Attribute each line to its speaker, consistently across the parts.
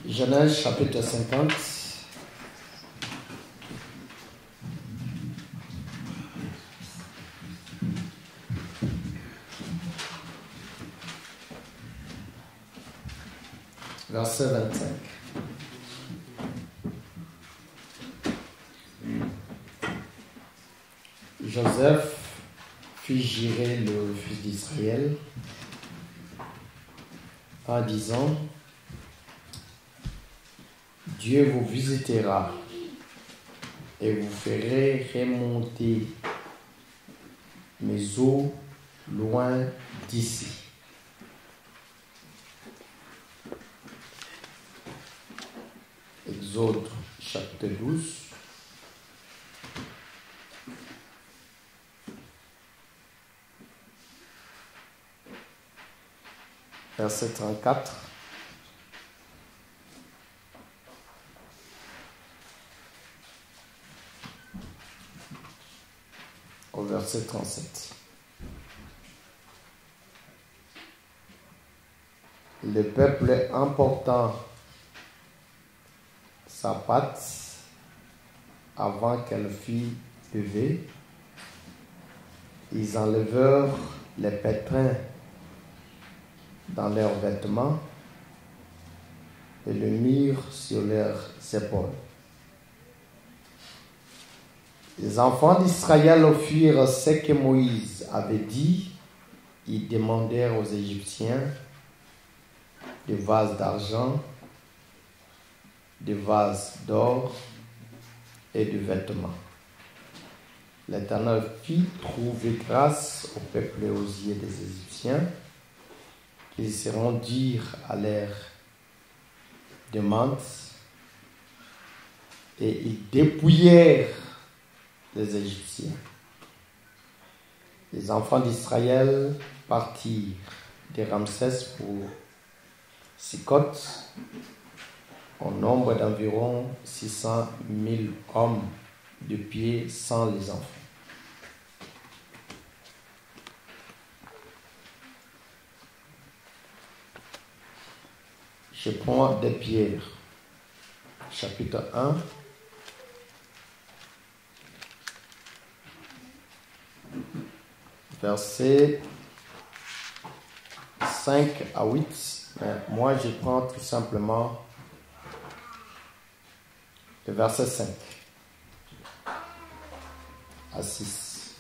Speaker 1: Genèse chapitre 50. Verset 25. Joseph fit gérer le fils d'Israël en disant: Dieu vous visitera et vous ferez remonter mes eaux loin d'ici. Exode chapitre 12. Verset 34. Au verset 37. Le peuple emportant sa patte avant qu'elle fût levée, ils enlevèrent les pétrins dans leurs vêtements et le mirent sur leurs épaules. Les enfants d'Israël firent ce que Moïse avait dit. Ils demandèrent aux Égyptiens des vases d'argent, des vases d'or et de vêtements. L'Éternel fit trouver grâce au peuple et aux yeux des Égyptiens, qu'ils se rendirent à leur demande et ils dépouillèrent les Égyptiens. Les enfants d'Israël partirent de Ramsès pour Sukkot au nombre d'environ 600 000 hommes de pied sans les enfants. Je prends des Pierre, chapitre 1. Versets 5 à 8. Mais moi, je prends tout simplement le verset 5 à 6.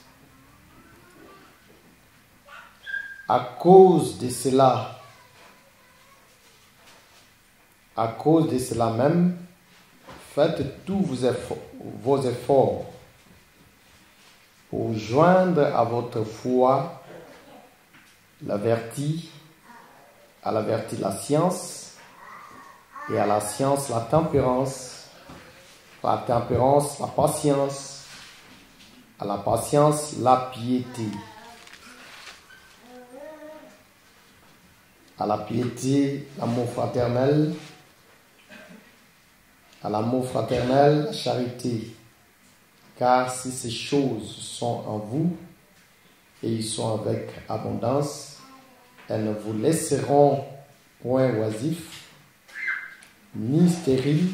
Speaker 1: À cause de cela même, faites tous vos efforts pour joindre à votre foi la vertu, à la vertu la science, et à la science la tempérance, à la tempérance la patience, à la patience la piété, à la piété l'amour fraternel, à l'amour fraternel la charité. Car si ces choses sont en vous, et ils sont avec abondance, elles ne vous laisseront point oisifs, ni stériles,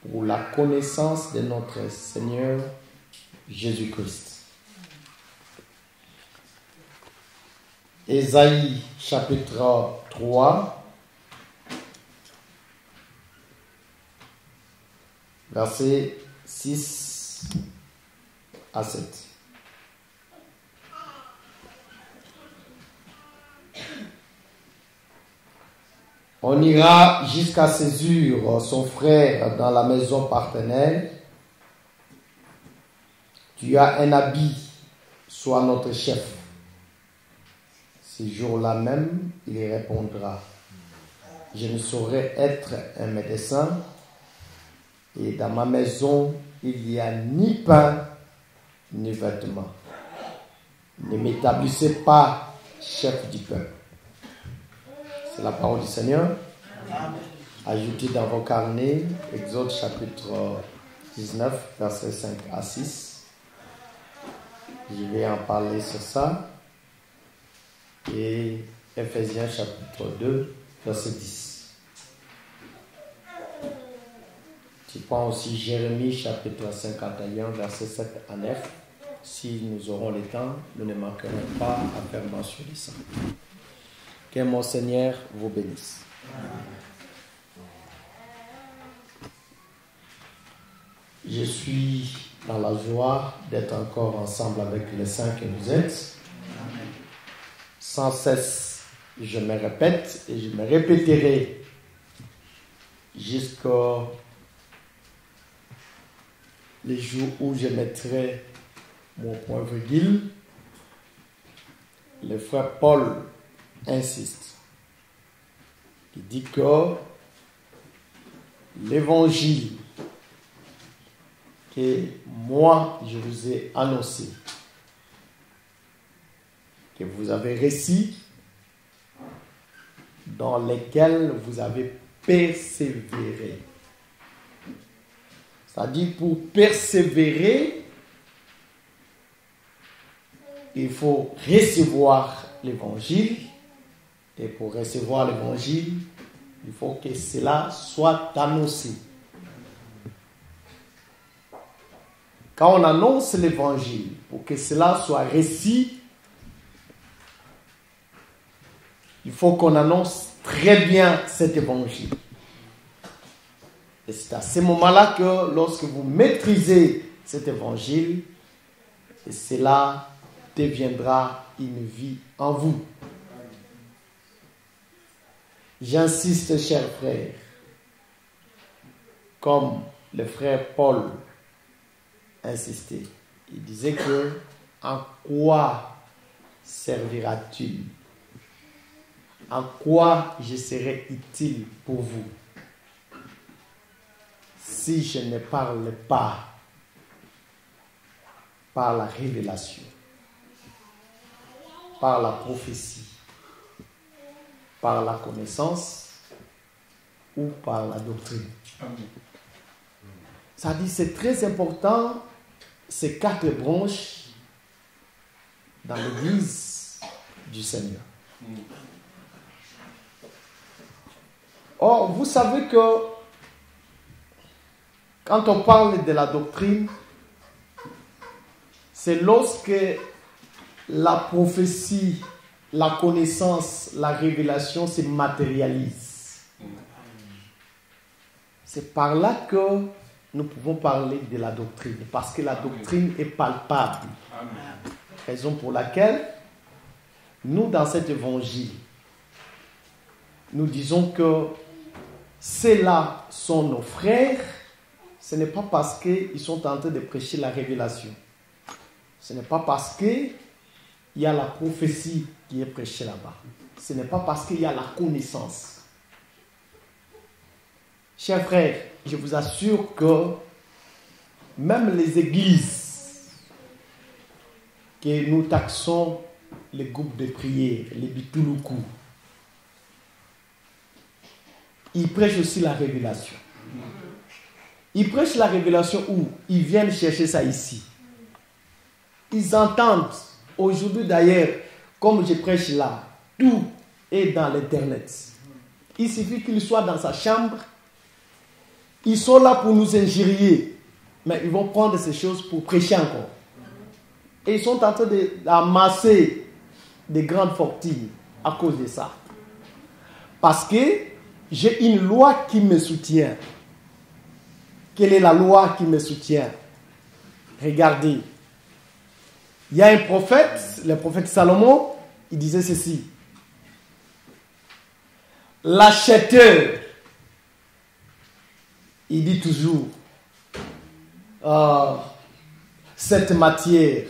Speaker 1: pour la connaissance de notre Seigneur Jésus-Christ. Ésaïe chapitre 3, versets 6 à 7. On ira jusqu'à Césure, son frère, dans la maison partenaire. Tu as un habit, sois notre chef. Ce jour-là même, il répondra: Je ne saurais être un médecin, et dans ma maison, il n'y a ni pain, ni vêtements. Ne m'établissez pas chef du peuple. C'est la parole du Seigneur. Ajoutez dans vos carnets Exode chapitre 19, versets 5 à 6. Je vais en parler sur ça. Et Ephésiens chapitre 2, verset 10. Tu prends aussi Jérémie chapitre 51, versets 7 à 9. Si nous aurons le temps, nous ne manquerons pas à faire mention de ça. Que mon Seigneur vous bénisse. Je suis dans la joie d'être encore ensemble avec les saints que vous êtes. Sans cesse, je me répète et je me répéterai jusqu'au les jours où je mettrai mon point virgule. Le frère Paul insiste. Il dit que l'évangile que moi je vous ai annoncé, que vous avez reçu, dans lesquels vous avez persévéré. C'est-à-dire, pour persévérer, il faut recevoir l'évangile. Et pour recevoir l'évangile, il faut que cela soit annoncé. Quand on annonce l'évangile, pour que cela soit reçu, il faut qu'on annonce très bien cet évangile. Et c'est à ce moment-là que lorsque vous maîtrisez cet évangile, cela deviendra une vie en vous. J'insiste, chers frères, comme le frère Paul insistait. Il disait que en quoi servira-t-il? En quoi je serai utile pour vous si je ne parle pas par la révélation, par la prophétie, par la connaissance ou par la doctrine? Ça dit, c'est très important, ces 4 branches dans l'église du Seigneur. Or, vous savez que quand on parle de la doctrine, c'est lorsque la prophétie, la connaissance, la révélation se matérialise. C'est par là que nous pouvons parler de la doctrine, parce que la doctrine est palpable. Raison pour laquelle nous, dans cet évangile, nous disons que ceux-là sont nos frères. Ce n'est pas parce qu'ils sont en train de prêcher la révélation. Ce n'est pas parce qu'il y a la prophétie qui est prêchée là-bas. Ce n'est pas parce qu'il y a la connaissance. Chers frères, je vous assure que même les églises que nous taxons les groupes de prière, les bituluku, ils prêchent aussi la révélation. Ils prêchent la révélation où ils viennent chercher ça ici. Ils entendent. Aujourd'hui d'ailleurs, comme je prêche là, tout est dans l'internet. Il suffit qu'ils soient dans sa chambre. Ils sont là pour nous injurier. Mais ils vont prendre ces choses pour prêcher encore. Et ils sont en train d'amasser des grandes fortunes à cause de ça. Parce que j'ai une loi qui me soutient. Quelle est la loi qui me soutient? Regardez. Il y a un prophète, le prophète Salomon, il disait ceci. L'acheteur, il dit toujours, cette matière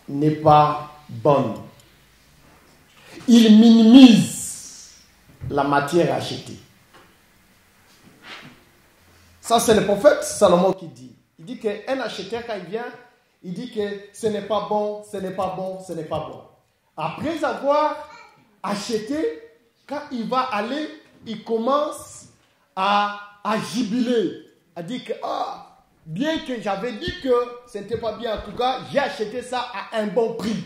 Speaker 1: n'est pas bonne. Il minimise la matière achetée. Ça, c'est le prophète Salomon qui dit. Il dit qu'un acheteur, quand il vient, il dit que ce n'est pas bon, ce n'est pas bon, ce n'est pas bon. Après avoir acheté, quand il va aller, il commence à jubiler. À dire que, bien que j'avais dit que ce n'était pas bien, en tout cas, j'ai acheté ça à un bon prix.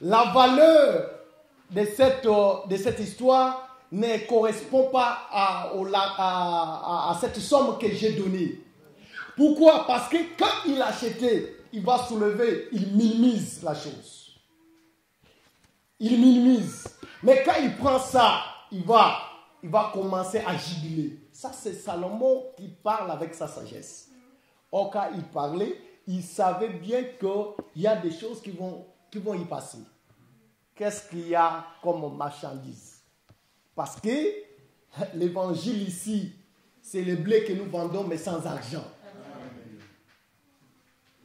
Speaker 1: La valeur de cette histoire ne correspond pas à cette somme que j'ai donnée. Pourquoi? Parce que quand il a acheté, il va soulever, il minimise la chose. Il minimise. Mais quand il prend ça, il va commencer à jubiler. Ça, c'est Salomon qui parle avec sa sagesse. Or, quand il parlait, il savait bien qu'il y a des choses qui vont y passer. Qu'est-ce qu'il y a comme marchandise? Parce que l'évangile ici, c'est le blé que nous vendons, mais sans argent.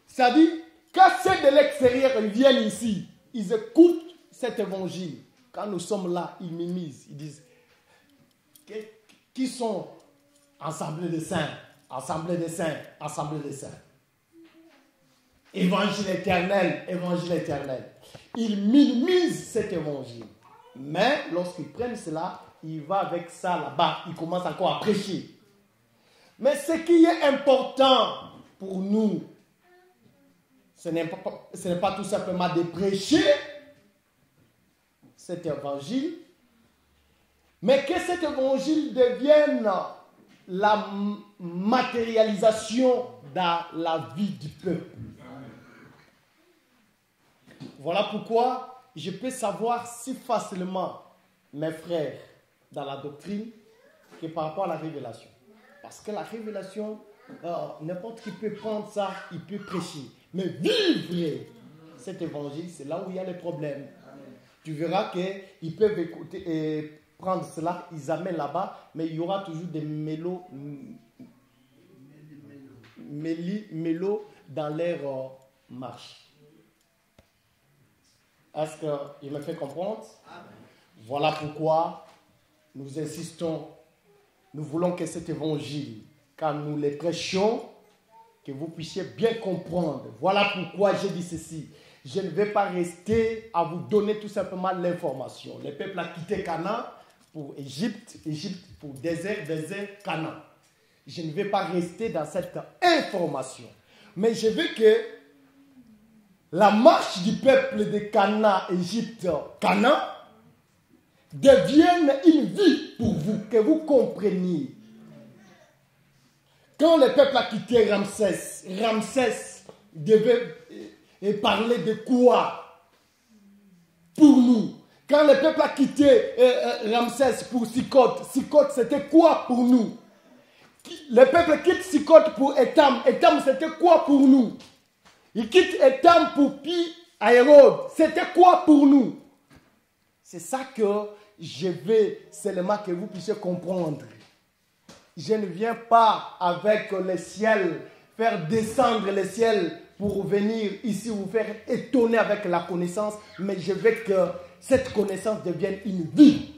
Speaker 1: C'est-à-dire, quand ceux de l'extérieur viennent ici, ils écoutent cet évangile. Quand nous sommes là, ils minimisent. Ils disent, qui sont assemblés des saints, assemblés des saints, assemblés des saints. Évangile éternel, évangile éternel. Ils minimisent cet évangile. Mais lorsqu'ils prennent cela, il va avec ça là-bas, il commence encore à prêcher. Mais ce qui est important pour nous, ce n'est pas tout simplement de prêcher cet évangile, mais que cet évangile devienne la matérialisation dans la vie du peuple. Voilà pourquoi je peux savoir si facilement, mes frères, dans la doctrine, que par rapport à la révélation. Parce que la révélation, n'importe qui peut prendre ça, il peut prêcher. Mais vivre cet évangile, c'est là où il y a les problèmes. Tu verras qu'ils peuvent écouter et prendre cela, ils amènent là-bas, mais il y aura toujours des mélos dans leur marche. Est-ce qu'il me fait comprendre? Voilà pourquoi nous insistons, nous voulons que cet évangile, quand nous le prêchons, que vous puissiez bien comprendre. Voilà pourquoi j'ai dit ceci. Je ne vais pas rester à vous donner tout simplement l'information. Le peuple a quitté Canaan pour Égypte, Égypte pour désert, Canaan. Je ne vais pas rester dans cette information. Mais je veux que la marche du peuple de Canaan, Égypte, Canaan, devienne une vie pour vous, que vous compreniez. Quand le peuple a quitté Ramsès, Ramsès devait parler de quoi? Pour nous. Quand le peuple a quitté Ramsès pour Sikot, Sikot c'était quoi pour nous? Le peuple quitte Sikot pour Étam, Étam c'était quoi pour nous? Il quitte Étam pour Pi Hérode, c'était quoi pour nous? C'est ça que je veux seulement que vous puissiez comprendre. Je ne viens pas avec le ciel, faire descendre le ciel pour venir ici vous faire étonner avec la connaissance, mais je veux que cette connaissance devienne une vie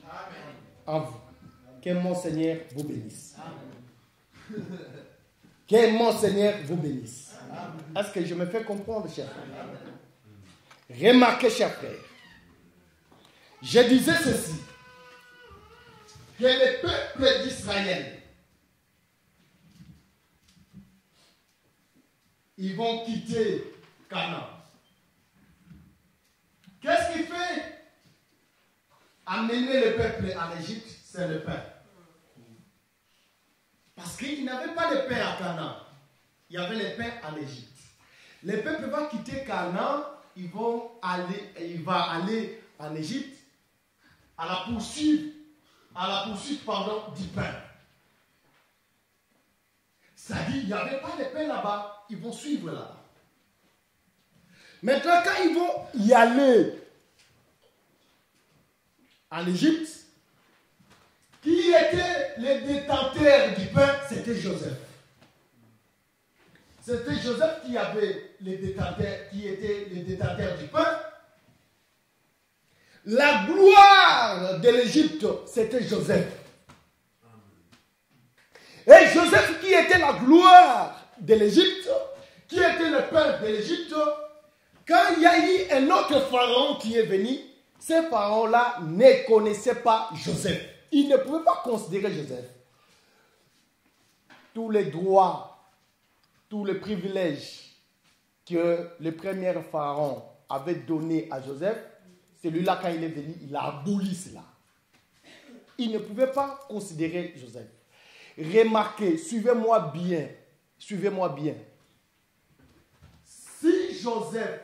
Speaker 1: en vous. Que mon Seigneur vous bénisse. Que mon Seigneur vous bénisse. Est-ce que je me fais comprendre, chers frères? Remarquez, chers frères, je disais ceci, que le peuple d'Israël, ils vont quitter Canaan. Qu'est-ce qui fait amener le peuple en Égypte? C'est le pain. Parce qu'ils n'avaient pas de pain à Canaan. Il y avait le pain en Égypte. Le peuple va quitter Canaan, il va aller en Égypte à la poursuite du pain. C'est-à-dire, il n'y avait pas de pain là-bas, ils vont suivre là-bas. Maintenant, quand ils vont y aller en Égypte, qui était le détenteur du pain? C'était Joseph. C'était Joseph qui était le détenteur du pain. La gloire de l'Égypte, c'était Joseph. Et Joseph qui était la gloire de l'Égypte, qui était le père de l'Égypte, quand il y a eu un autre pharaon qui est venu, ce pharaon-là ne connaissait pas Joseph. Il ne pouvait pas considérer Joseph. Tous les droits, tous les privilèges que le premier pharaon avait donnés à Joseph, celui-là, quand il est venu, il a aboli cela. ils ne pouvaient pas considérer Joseph. Remarquez, suivez-moi bien. Suivez-moi bien. Si Joseph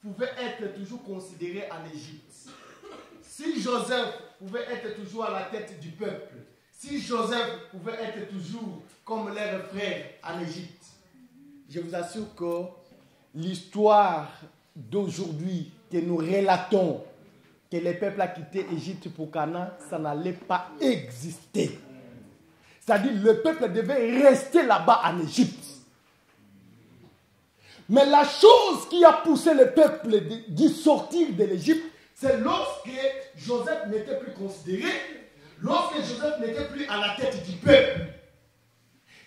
Speaker 1: pouvait être toujours considéré en Égypte, si Joseph pouvait être toujours à la tête du peuple, si Joseph pouvait être toujours comme leurs frères en Égypte, je vous assure que l'histoire d'aujourd'hui que nous relatons, que le peuple a quitté l'Égypte pour Canaan, ça n'allait pas exister. C'est-à-dire le peuple devait rester là-bas en Égypte. Mais la chose qui a poussé le peuple d'y sortir de l'Égypte, c'est lorsque Joseph n'était plus considéré, lorsque Joseph n'était plus à la tête du peuple.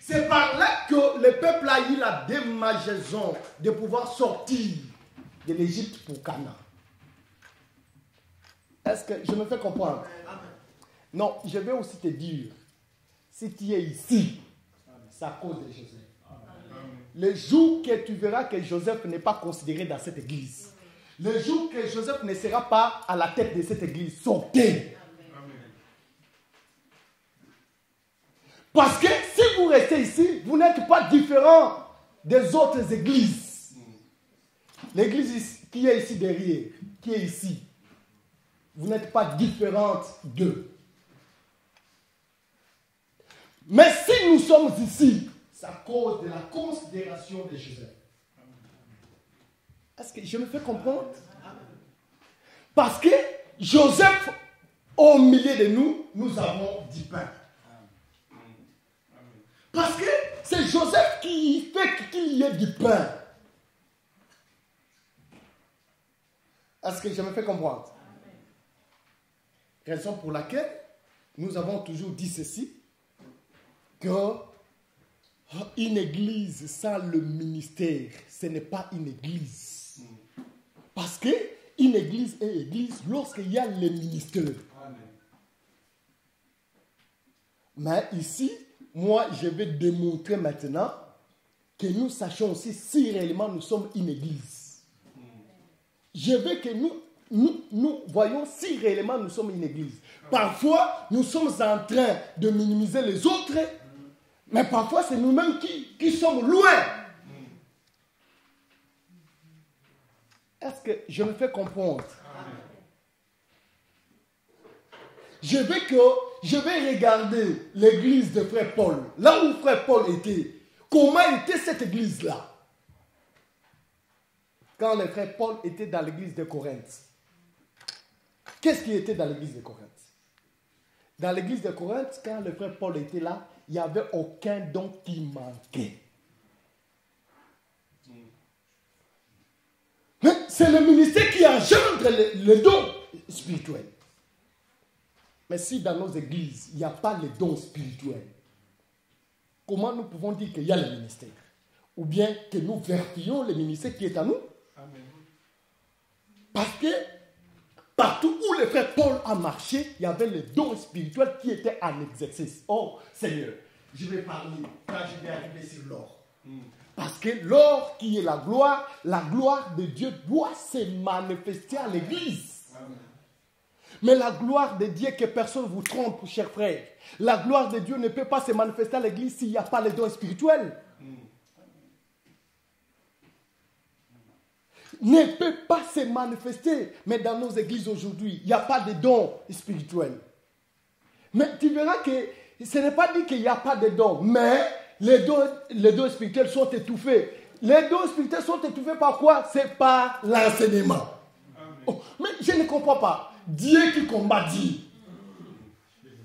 Speaker 1: C'est par là que le peuple a eu la démangeaison de pouvoir sortir de l'Égypte pour Canaan. Est-ce que je me fais comprendre? Non, je vais aussi te dire, si tu es ici, c'est à cause de Joseph. Le jour que tu verras que Joseph n'est pas considéré dans cette église, le jour que Joseph ne sera pas à la tête de cette église, sortez. Parce que si vous restez ici, vous n'êtes pas différent des autres églises. L'église qui est ici derrière, qui est ici, vous n'êtes pas différente d'eux. Mais si nous sommes ici, c'est à cause de la considération de Joseph. Est-ce que je me fais comprendre? Parce que Joseph, au milieu de nous, nous avons du pain. Parce que c'est Joseph qui fait qu'il y ait du pain. Est-ce que je me fais comprendre? Raison pour laquelle nous avons toujours dit ceci, que une église sans le ministère, ce n'est pas une église. Parce qu'une église est église lorsqu'il y a le ministère. Mais ici, moi, je vais démontrer maintenant que nous sachions aussi si réellement nous sommes une église. Je veux que nous voyons si réellement nous sommes une église. Parfois, nous sommes en train de minimiser les autres, mais parfois, c'est nous-mêmes qui sommes loin. Est-ce que je me fais comprendre? Je vais regarder l'église de Frère Paul. Là où Frère Paul était. Comment était cette église-là? Quand le Frère Paul était dans l'église de Corinthe. Qu'est-ce qui était dans l'église de Corinthe? Dans l'église de Corinthe, quand le Frère Paul était là, il n'y avait aucun don qui manquait. Mais c'est le ministère qui engendre le don spirituel. Mais si dans nos églises, il n'y a pas les dons spirituels, comment nous pouvons dire qu'il y a le ministère? Ou bien que nous vertuions le ministère qui est à nous? Amen. Parce que partout où le frère Paul a marché, il y avait les dons spirituels qui étaient en exercice. Oh Seigneur, je vais parler quand je vais arriver sur l'or. Parce que l'or qui est la gloire de Dieu doit se manifester à l'église. Amen. Mais la gloire de Dieu, que personne ne vous trompe, chers frères. La gloire de Dieu ne peut pas se manifester à l'église s'il n'y a pas les dons spirituels. Ne peut pas se manifester. Mais dans nos églises aujourd'hui, il n'y a pas de dons spirituels. Mais tu verras que ce n'est pas dit qu'il n'y a pas de dons, mais les dons spirituels sont étouffés. Les dons spirituels sont étouffés par quoi? C'est par l'enseignement. Oh, mais je ne comprends pas. Dieu qui combat Dieu.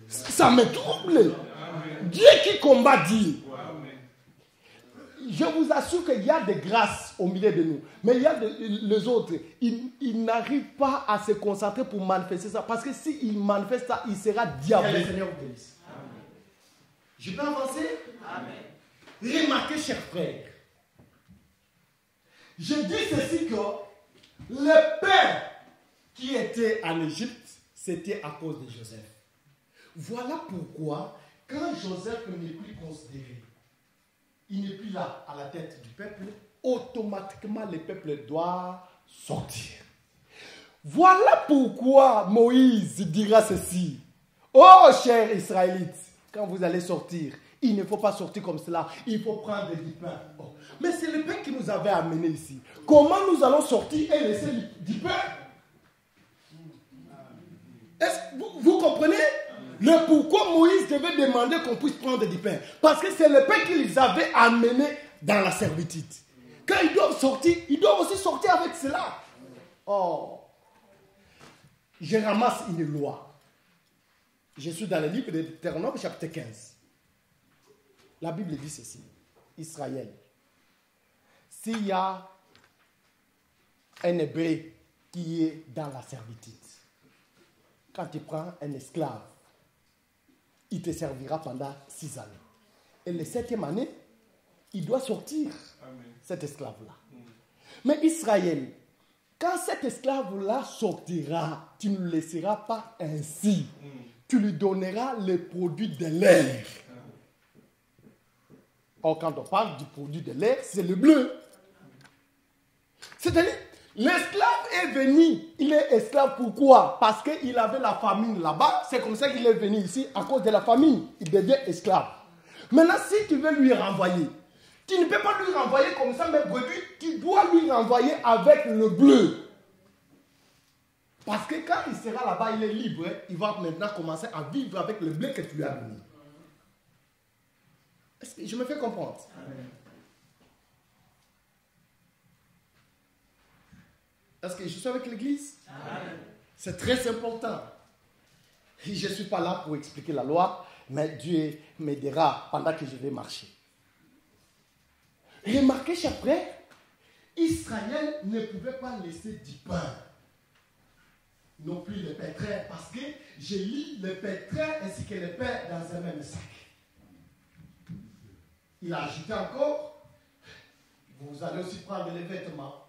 Speaker 1: Ça me trouble. Dieu qui combat Dieu. Je vous assure qu'il y a des grâces au milieu de nous. Mais il y a les autres. Ils n'arrivent pas à se concentrer pour manifester ça. Parce que s'ils manifestent ça, il sera diabolique. Je peux avancer? Amen. Remarquez, chers frères. Je dis ceci que le père qui était en Égypte, c'était à cause de Joseph. Voilà pourquoi, quand Joseph n'est plus considéré, il n'est plus là à la tête du peuple, automatiquement le peuple doit sortir. Voilà pourquoi Moïse dira ceci. Oh, chers Israélites, quand vous allez sortir, il ne faut pas sortir comme cela. Il faut prendre du pain. Oh. Mais c'est le pain qui nous avait amenés ici. Comment nous allons sortir et laisser du pain? Vous comprenez le pourquoi Moïse devait demander qu'on puisse prendre du pain? Parce que c'est le pain qu'ils avaient amené dans la servitude. Quand ils doivent sortir, ils doivent aussi sortir avec cela. Oh, je ramasse une loi. Je suis dans le livre de Deutéronome, chapitre 15. La Bible dit ceci. Israël, s'il y a un hébreu qui est dans la servitude, quand tu prends un esclave, il te servira pendant 6 années. Et la 7e année, il doit sortir. Amen. Cet esclave-là. Mais Israël, quand cet esclave-là sortira, tu ne le laisseras pas ainsi. Tu lui donneras les produits de l'air. Or, quand on parle du produit de l'air, c'est le bleu. C'est-à-dire, l'esclave est venu. Il est esclave pourquoi? Parce qu'il avait la famine là-bas. C'est comme ça qu'il est venu ici à cause de la famine. Il devient esclave. Maintenant, si tu veux lui renvoyer, tu ne peux pas lui renvoyer comme ça, mais tu dois lui renvoyer avec le bleu. Parce que quand il sera là-bas, il est libre. Il va maintenant commencer à vivre avec le bleu que tu lui as donné. Est-ce que je me fais comprendre? Amen. Est-ce que je suis avec l'église? Amen. C'est très important. Je ne suis pas là pour expliquer la loi, mais Dieu m'aidera pendant que je vais marcher. Remarquez, chers frères, Israël ne pouvait pas laisser du pain. Non plus le pétrin, parce que je lis le pétrin ainsi que le pain dans un même sac. Il a ajouté encore, vous allez aussi prendre les vêtements.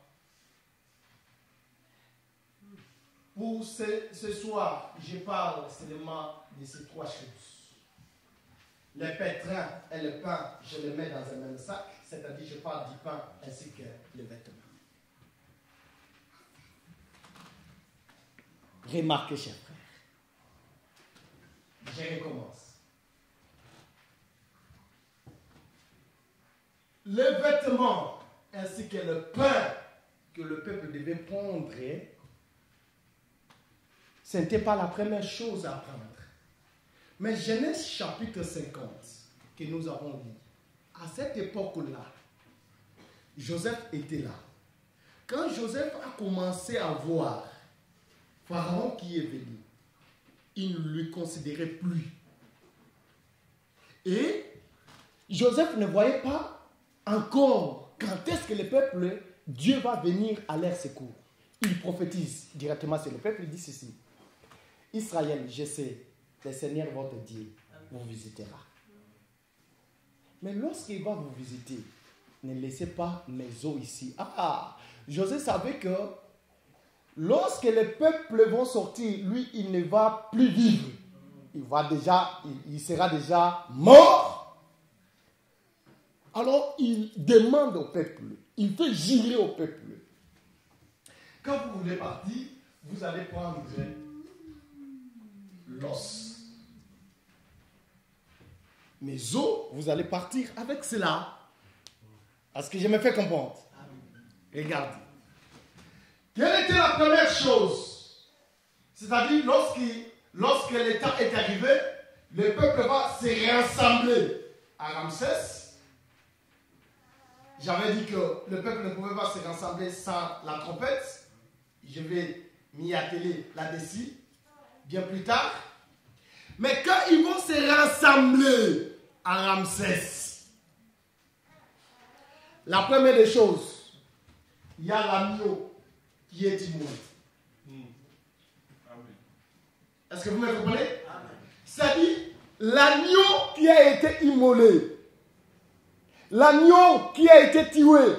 Speaker 1: Pour ce soir, je parle seulement de ces 3 choses. Le pétrin et le pain, je les mets dans un même sac, c'est-à-dire je parle du pain ainsi que les vêtements. Remarquez, chers frères. Je recommence. Les vêtements ainsi que le pain que le peuple devait prendre, ce n'était pas la première chose à prendre. Mais Genèse chapitre 50, que nous avons lu, à cette époque-là, Joseph était là. Quand Joseph a commencé à voir Pharaon qui est venu, il ne lui considérait plus. Et Joseph ne voyait pas encore quand est-ce que le peuple, Dieu va venir à leur secours. Il prophétise directement sur le peuple, il dit ceci. Israël, je sais, le Seigneur votre Dieu vous visitera. Mais lorsqu'il va vous visiter, ne laissez pas mes os ici. Joseph savait que lorsque les peuples vont sortir, lui, il ne va plus vivre. Il sera déjà mort. Alors, il demande au peuple, il fait jurer au peuple. Quand vous voulez partir, vous allez prendre l'os. Mes os, vous allez partir avec cela. Est-ce que je me fais comprendre? Regardez. Quelle était la première chose? C'est-à-dire, lorsque le temps est arrivé, le peuple va se réassembler à Ramsès. J'avais dit que le peuple ne pouvait pas se rassembler sans la trompette. Je vais m'y atteler là-dessus, bien plus tard. Mais quand ils vont se rassembler à Ramsès, la première des choses, il y a l'agneau qui est immolé. Est-ce que vous me comprenez? C'est-à-dire, l'agneau qui a été immolé, l'agneau qui a été tué,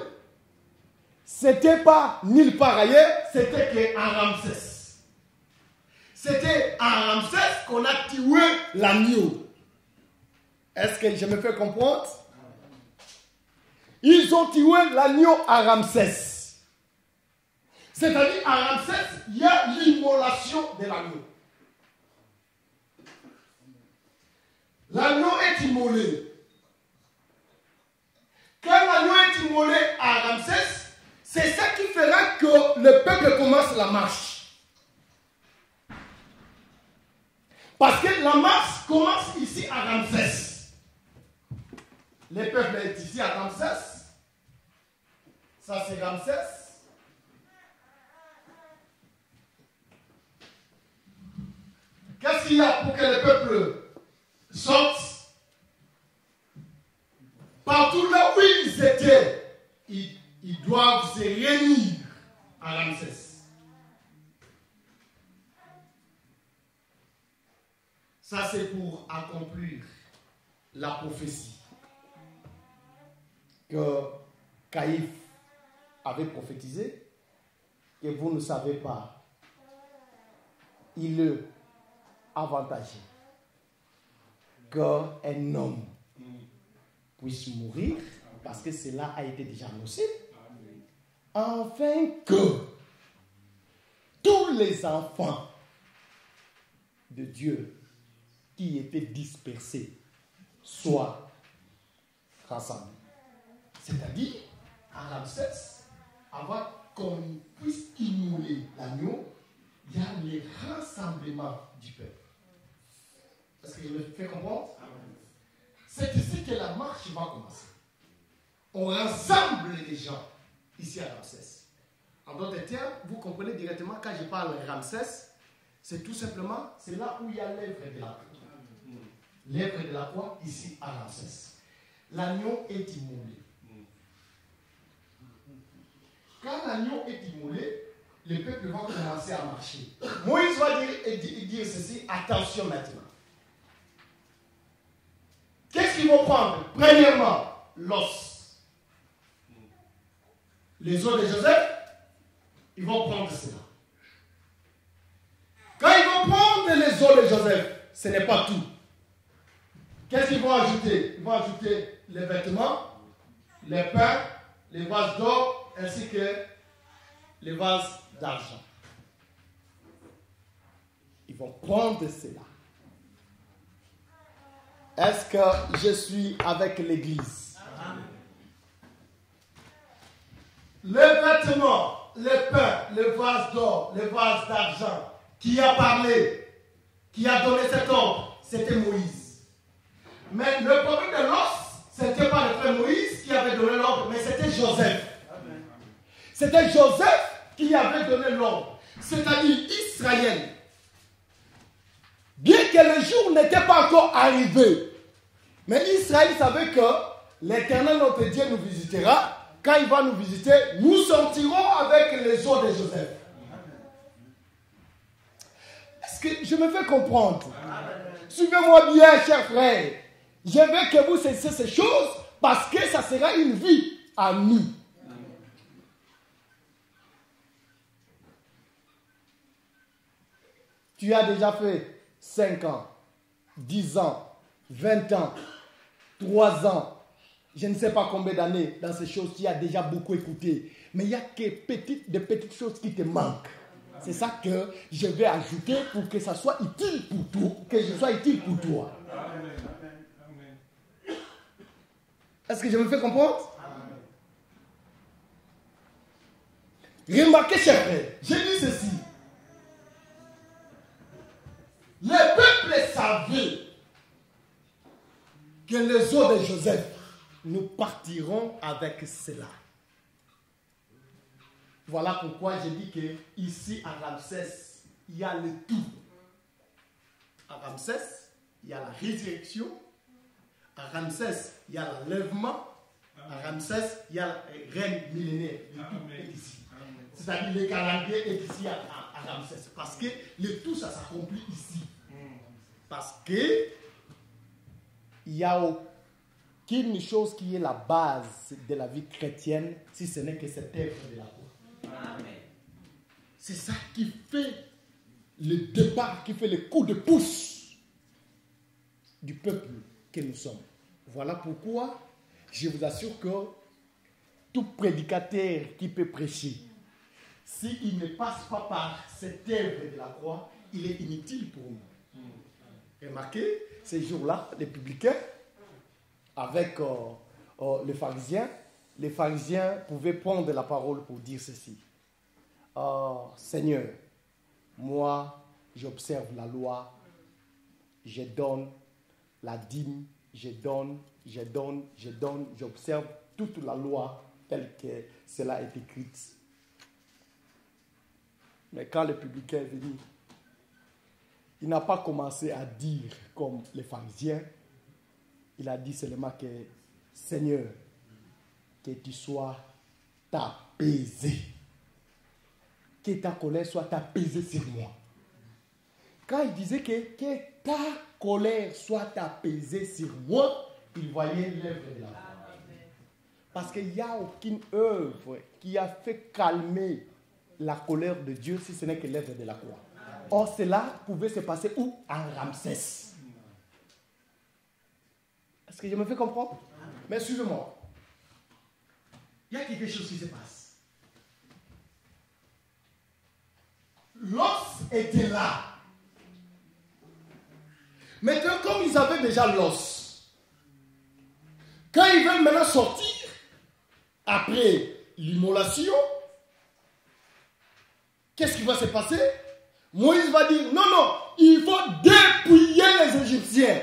Speaker 1: c'était pas nulle part ailleurs, c'était qu'en Ramsès. C'était en Ramsès qu'on a tué l'agneau. Est-ce que je me fais comprendre? Ils ont tué l'agneau à Ramsès. C'est-à-dire, à Ramsès, il y a l'immolation de l'agneau. est immolé, quand l'agneau est immolé à Ramsès, c'est ça qui fera que le peuple commence la marche. Parce que la marche commence ici à Ramsès. Le peuple est ici à Ramsès. Ça c'est Ramsès. Qu'est-ce qu'il y a pour que le peuple sorte? Partout là où ils étaient, ils doivent se réunir à Ramsès. Ça, c'est pour accomplir la prophétie que Caïphe avait prophétisée. Et vous ne savez pas, il est avantagé qu'un homme puisse mourir, parce que cela a été déjà annoncé, afin que tous les enfants de Dieu qui étaient dispersés soient rassemblés. C'est-à-dire, à Ramsès, avant qu'on puisse immoler l'agneau, il y a les rassemblements du peuple. Est-ce que je me fais comprendre? C'est ici que la marche va commencer. On rassemble les gens ici à Ramsès. En d'autres termes, vous comprenez directement quand je parle de Ramsès, c'est tout simplement, c'est là où il y a l'œuvre de la croix. L'œuvre de la croix ici à Ramsès. L'agneau est immolé. Quand l'agneau est immolé, le peuple va commencer à marcher. Moïse va dire ceci, attention maintenant. Qu'est-ce qu'ils vont prendre? Premièrement, l'os. Les os de Joseph, ils vont prendre cela. Quand ils vont prendre les os de Joseph, ce n'est pas tout. Qu'est-ce qu'ils vont ajouter? Ils vont ajouter les vêtements, les pains, les vases d'or, ainsi que les vases d'argent. Ils vont prendre cela. Est-ce que je suis avec l'Église? Les vêtements, les pains, les vases d'or, les vases d'argent, qui a parlé, qui a donné cet ordre, c'était Moïse. Mais le problème de l'os, ce n'était pas le frère Moïse qui avait donné l'ordre, mais c'était Joseph. C'était Joseph qui avait donné l'ordre, c'est-à-dire Israël. Bien que le jour n'était pas encore arrivé, mais Israël savait que l'Éternel notre Dieu nous visitera. Quand il va nous visiter, nous sortirons avec les os de Joseph. Est-ce que je me fais comprendre? Suivez-moi bien, chers frères. Je veux que vous saisissiez ces choses parce que ça sera une vie à nous. Tu as déjà fait 5 ans, 10 ans, 20 ans, 3 ans, je ne sais pas combien d'années dans ces choses, tu as déjà beaucoup écouté. Mais il y a que des petites choses qui te manquent. C'est ça que je vais ajouter pour que ça soit utile pour toi, que je sois utile pour toi. Est-ce que je me fais comprendre? Remarquez, chers frères, j'ai dit ceci. Le peuple savait que les os de Joseph, nous partirons avec cela. Voilà pourquoi j'ai dit que ici à Ramsès, il y a le tout. À Ramsès, il y a la résurrection. À Ramsès, il y a l'enlèvement. À Ramsès, il y a la règne millénaire. Le tout est ici. C'est-à-dire le calendrier est ici à Ramsès. Parce que le tout, ça s'accomplit ici. Parce que il n'y a aucune chose qui est la base de la vie chrétienne si ce n'est que cette œuvre de la croix. C'est ça qui fait le départ, qui fait le coup de pouce du peuple que nous sommes. Voilà pourquoi je vous assure que tout prédicateur qui peut prêcher, s'il ne passe pas par cette œuvre de la croix, il est inutile pour nous. Remarquez, ces jours-là, les publicains, avec les pharisiens pouvaient prendre la parole pour dire ceci. Seigneur, moi, j'observe la loi, je donne la dîme, j'observe toute la loi telle que cela est écrite. Mais quand le publicain est venu, il n'a pas commencé à dire comme les pharisiens. Il a dit seulement que Seigneur, que tu sois apaisé. Que ta colère soit apaisée sur moi. Quand il disait que ta colère soit apaisée sur moi, il voyait l'œuvre de la foi. Parce qu'il n'y a aucune œuvre qui a fait calmer la colère de Dieu si ce n'est que l'œuvre de la croix. Or, cela pouvait se passer où? En Ramsès. Est-ce que je me fais comprendre? Mais suivez-moi. Il y a quelque chose qui se passe. L'os était là. Maintenant, comme ils avaient déjà l'os, quand ils veulent maintenant sortir, après l'immolation, qu'est-ce qui va se passer? Moïse va dire, non, il faut dépouiller les Égyptiens.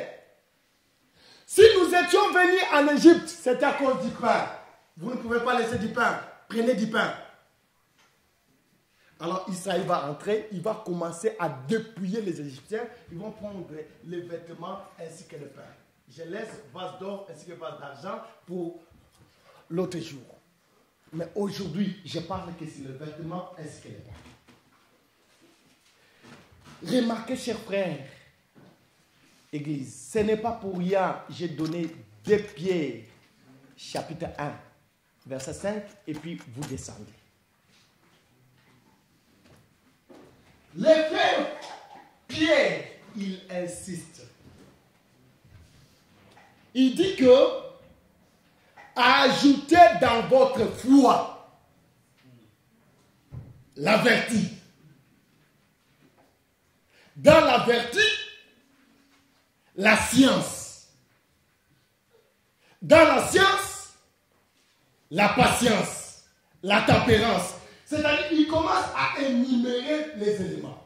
Speaker 1: Si nous étions venus en Égypte, c'était à cause du pain. Vous ne pouvez pas laisser du pain. Prenez du pain. Alors Israël va entrer, il va commencer à dépouiller les Égyptiens. Ils vont prendre les vêtements ainsi que le pain. Je laisse vase d'or ainsi que vase d'argent pour l'autre jour. Mais aujourd'hui, je parle que c'est le vêtement ainsi que le pain. Remarquez, chers frères, Église, ce n'est pas pour rien, j'ai donné 2 Pierre, chapitre 1, verset 5, et puis vous descendez. Le frère Pierre, il insiste. Il dit que ajoutez dans votre foi la vertu. Dans la vertu, la science. Dans la science, la patience, la tempérance. C'est-à-dire qu'il commence à énumérer les éléments.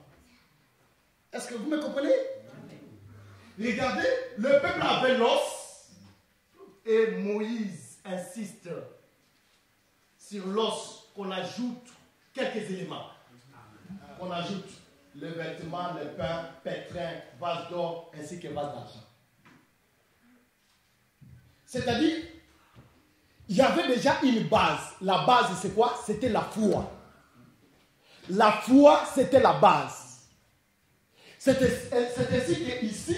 Speaker 1: Est-ce que vous me comprenez? Regardez, le peuple avait l'os et Moïse insiste sur l'os qu'on ajoute quelques éléments. On ajoute le vêtement, le pain, pétrin, vase d'or, ainsi que vase d'argent. C'est-à-dire, il y avait déjà une base. La base, c'est quoi? C'était la foi. La foi, c'était la base. C'est ainsi que ici,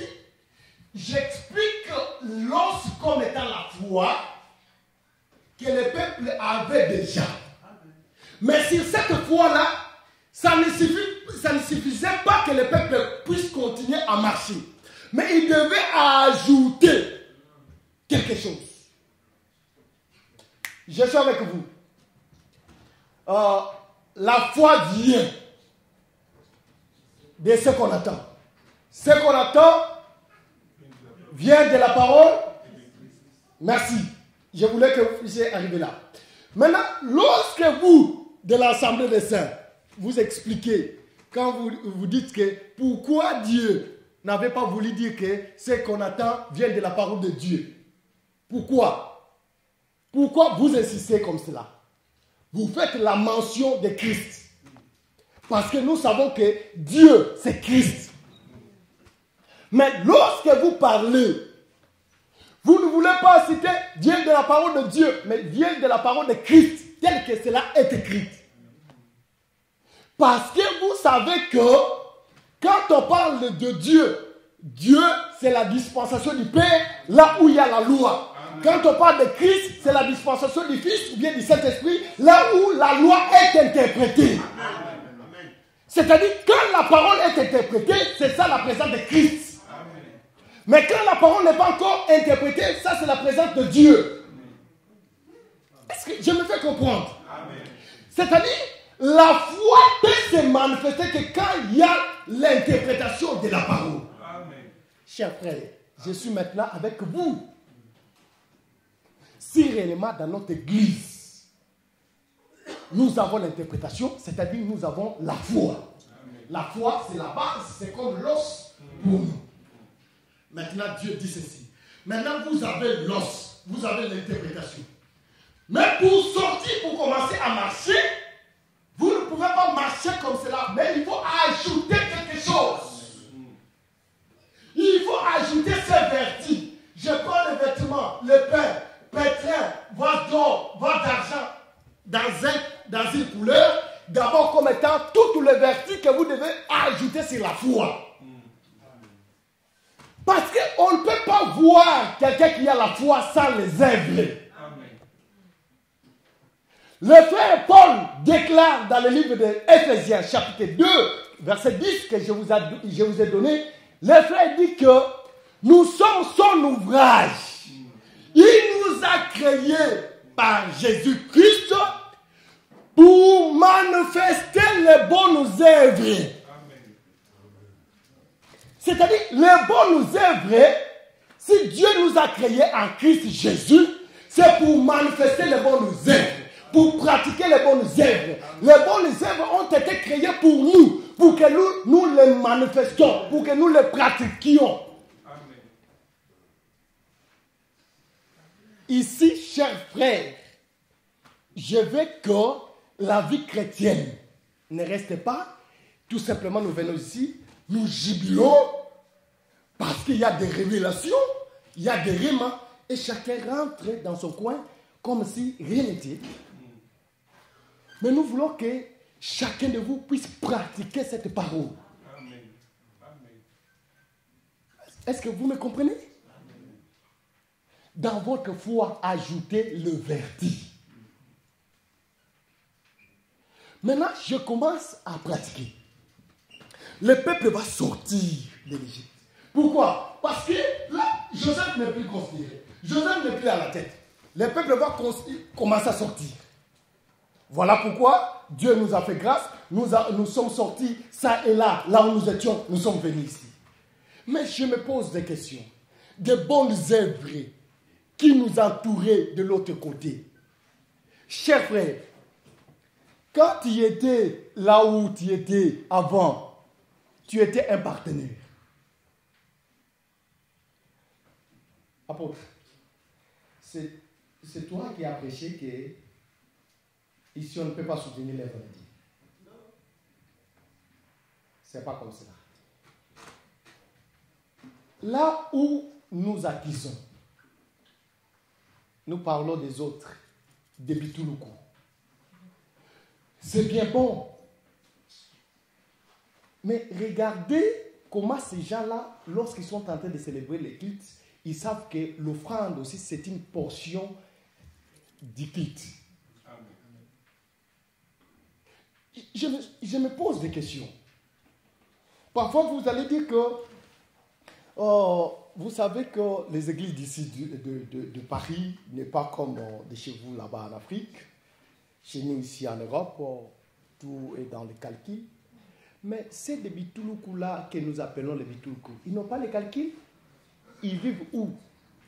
Speaker 1: j'explique l'os comme étant la foi que le peuple avait déjà. Mais sur cette foi-là, ça ne suffisait pas que le peuple puisse continuer à marcher. Mais il devait ajouter quelque chose. Je suis avec vous. La foi vient de ce qu'on attend. Ce qu'on attend vient de la parole. Merci. Je voulais que vous puissiez arriver là. Maintenant, lorsque vous, de l'Assemblée des Saints, vous expliquez, quand vous dites que pourquoi Dieu n'avait pas voulu dire que ce qu'on attend vient de la parole de Dieu. Pourquoi? Pourquoi vous insistez comme cela? Vous faites la mention de Christ. Parce que nous savons que Dieu, c'est Christ. Mais lorsque vous parlez, vous ne voulez pas citer vient de la parole de Dieu, mais vient de la parole de Christ, tel que cela est écrit. Parce que vous savez que quand on parle de Dieu, Dieu, c'est la dispensation du Père, là où il y a la loi. Quand on parle de Christ, c'est la dispensation du Fils ou bien du Saint-Esprit, là où la loi est interprétée. C'est-à-dire, quand la parole est interprétée, c'est ça la présence de Christ. Mais quand la parole n'est pas encore interprétée, ça c'est la présence de Dieu. Est-ce que je me fais comprendre? C'est-à-dire, la foi peut se manifester que quand il y a l'interprétation de la parole. Chers frères, je suis maintenant avec vous.
Speaker 2: si réellement dans notre église, nous avons l'interprétation, c'est-à-dire nous avons la foi. La foi, c'est la base, c'est comme l'os pour nous. Maintenant, Dieu dit ceci. Maintenant, vous avez l'os, vous avez l'interprétation. Mais pour sortir, pour commencer à marcher, vous ne pouvez pas marcher comme cela, mais il faut ajouter quelque chose. Il faut ajouter ces vertus. Je prends les vêtements, le pain, pétrin, voix d'or, voix d'argent, dans une couleur, d'abord comme étant toutes les vertus que vous devez ajouter sur la foi. Parce qu'on ne peut pas voir quelqu'un qui a la foi sans les œuvres. Le frère Paul déclare dans le livre d'Éphésiens, chapitre 2, verset 10, que je vous ai donné, le frère dit que nous sommes son ouvrage. Il nous a créés par Jésus-Christ pour manifester les bonnes œuvres. C'est-à-dire, les bonnes œuvres, si Dieu nous a créés en Christ Jésus, c'est pour manifester les bonnes œuvres, pour pratiquer les bonnes œuvres. Les bonnes œuvres ont été créées pour nous, pour que nous les manifestions, pour que nous les pratiquions. Amen. Ici, chers frères, je veux que la vie chrétienne ne reste pas, tout simplement nous venons ici, nous jubilons, parce qu'il y a des révélations, il y a des règlements, et chacun rentre dans son coin comme si rien n'était. Mais nous voulons que chacun de vous puisse pratiquer cette parole. Amen. Amen. Est-ce que vous me comprenez? Amen. Dans votre foi, ajoutez le vertu. Maintenant, je commence à pratiquer. Le peuple va sortir de l'Égypte. Pourquoi? Parce que là, Joseph n'est plus considéré. Joseph n'est plus à la tête. Le peuple va commencer à sortir. Voilà pourquoi Dieu nous a fait grâce. Nous sommes sortis, ça et là, là où nous étions, nous sommes venus ici. Mais je me pose des questions. Des bonnes œuvres qui nous entouraient de l'autre côté. Chers frères, quand tu étais là où tu étais avant, tu étais un partenaire. Apôtre, c'est toi qui as prêché que ici on ne peut pas soutenir les vendredis. C'est pas comme cela. Là où nous accusons, nous parlons des autres, des Bituluku. C'est bien bon. Mais regardez comment ces gens-là, lorsqu'ils sont en train de célébrer les cultes, ils savent que l'offrande aussi, c'est une portion du culte. Je me pose des questions. Parfois, vous allez dire que, vous savez que les églises d'ici de Paris n'est pas comme de chez vous là-bas en Afrique. Chez nous ici en Europe, tout est dans les calculs. Mais c'est des Bituluku-là que nous appelons les Bituluku. Ils n'ont pas les calculs. Ils vivent où?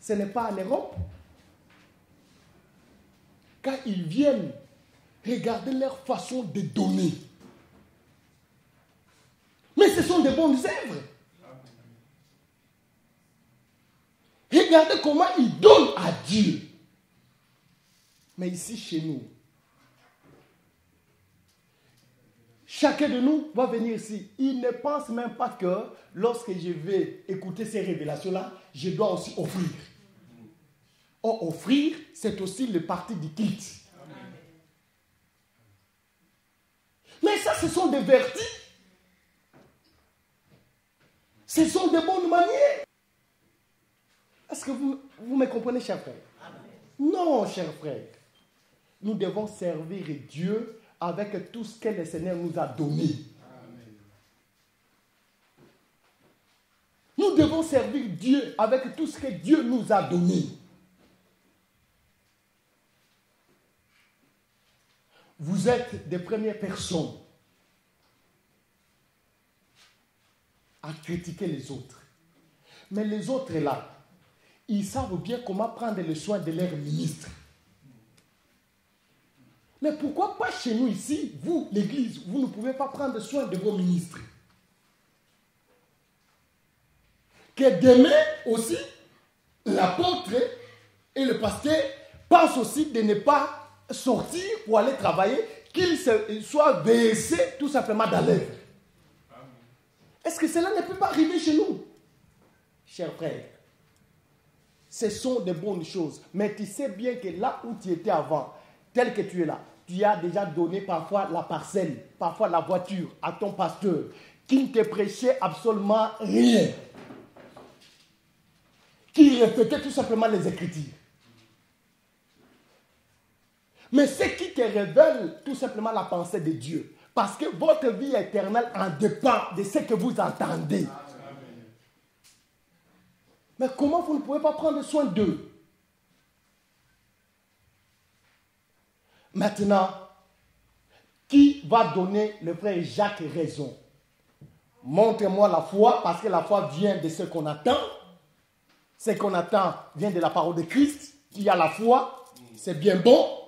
Speaker 2: Ce n'est pas en Europe. Quand ils viennent, regardez leur façon de donner. Mais ce sont des bonnes œuvres. Regardez comment ils donnent à Dieu. Mais ici, chez nous, chacun de nous va venir ici. Il ne pense même pas que lorsque je vais écouter ces révélations-là, je dois aussi offrir. Or, offrir, c'est aussi le parti du culte. Mais ça, ce sont des vertus. Ce sont des bonnes manières. Est-ce que vous me comprenez, chers frères? Non, chers frères. Nous devons servir Dieu avec tout ce que le Seigneur nous a donné. Amen. Nous devons servir Dieu avec tout ce que Dieu nous a donné. Vous êtes des premières personnes à critiquer les autres. Mais les autres là, ils savent bien comment prendre le soin de leurs ministres. Mais pourquoi pas chez nous ici, vous, l'Église, vous ne pouvez pas prendre soin de vos ministres? Que demain aussi, l'apôtre et le pasteur pensent aussi de ne pas sortir pour aller travailler, qu'ils soient versés tout simplement dans l'œuvre. Est-ce que cela ne peut pas arriver chez nous? Chers frères, ce sont de bonnes choses, mais tu sais bien que là où tu étais avant, tel que tu es là, tu as déjà donné parfois la parcelle, parfois la voiture à ton pasteur, qui ne te prêchait absolument rien, qui répétait tout simplement les Écritures. Mais ce qui te révèle tout simplement la pensée de Dieu, parce que votre vie éternelle en dépend de ce que vous entendez. Mais comment vous ne pouvez pas prendre soin d'eux? Maintenant, qui va donner le frère Jacques raison? Montre-moi la foi, parce que la foi vient de ce qu'on attend. Ce qu'on attend vient de la parole de Christ. Qui a la foi, c'est bien bon.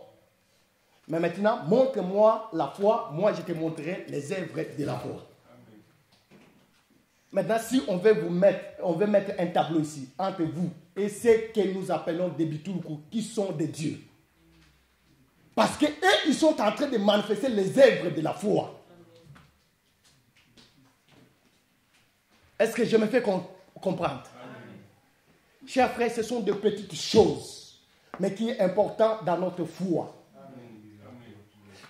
Speaker 2: Mais maintenant, montre-moi la foi, moi je te montrerai les œuvres de la foi. Maintenant, si on veut mettre un tableau ici, entre vous et ceux que nous appelons des Bitoulkou, qui sont des dieux. Parce qu'eux, ils sont en train de manifester les œuvres de la foi. Est-ce que je me fais comprendre? Chers frères, ce sont de petites choses, mais qui est important dans notre foi.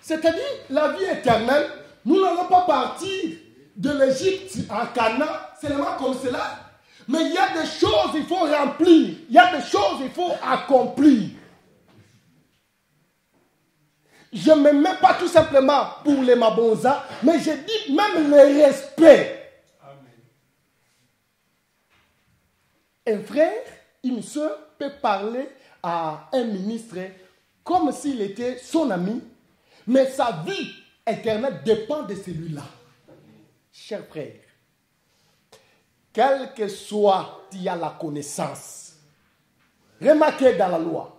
Speaker 2: C'est-à-dire, la vie éternelle, nous n'allons pas partir de l'Égypte en Canaan, seulement comme cela. Mais il y a des choses qu'il faut remplir. Il y a des choses qu'il faut accomplir. Je ne me mets pas tout simplement pour les Mabonza, mais je dis même le respect. Un frère, une soeur peut parler à un ministre comme s'il était son ami, mais sa vie éternelle dépend de celui-là. Chers frères, quel que soit tu as la connaissance, remarquez dans la loi,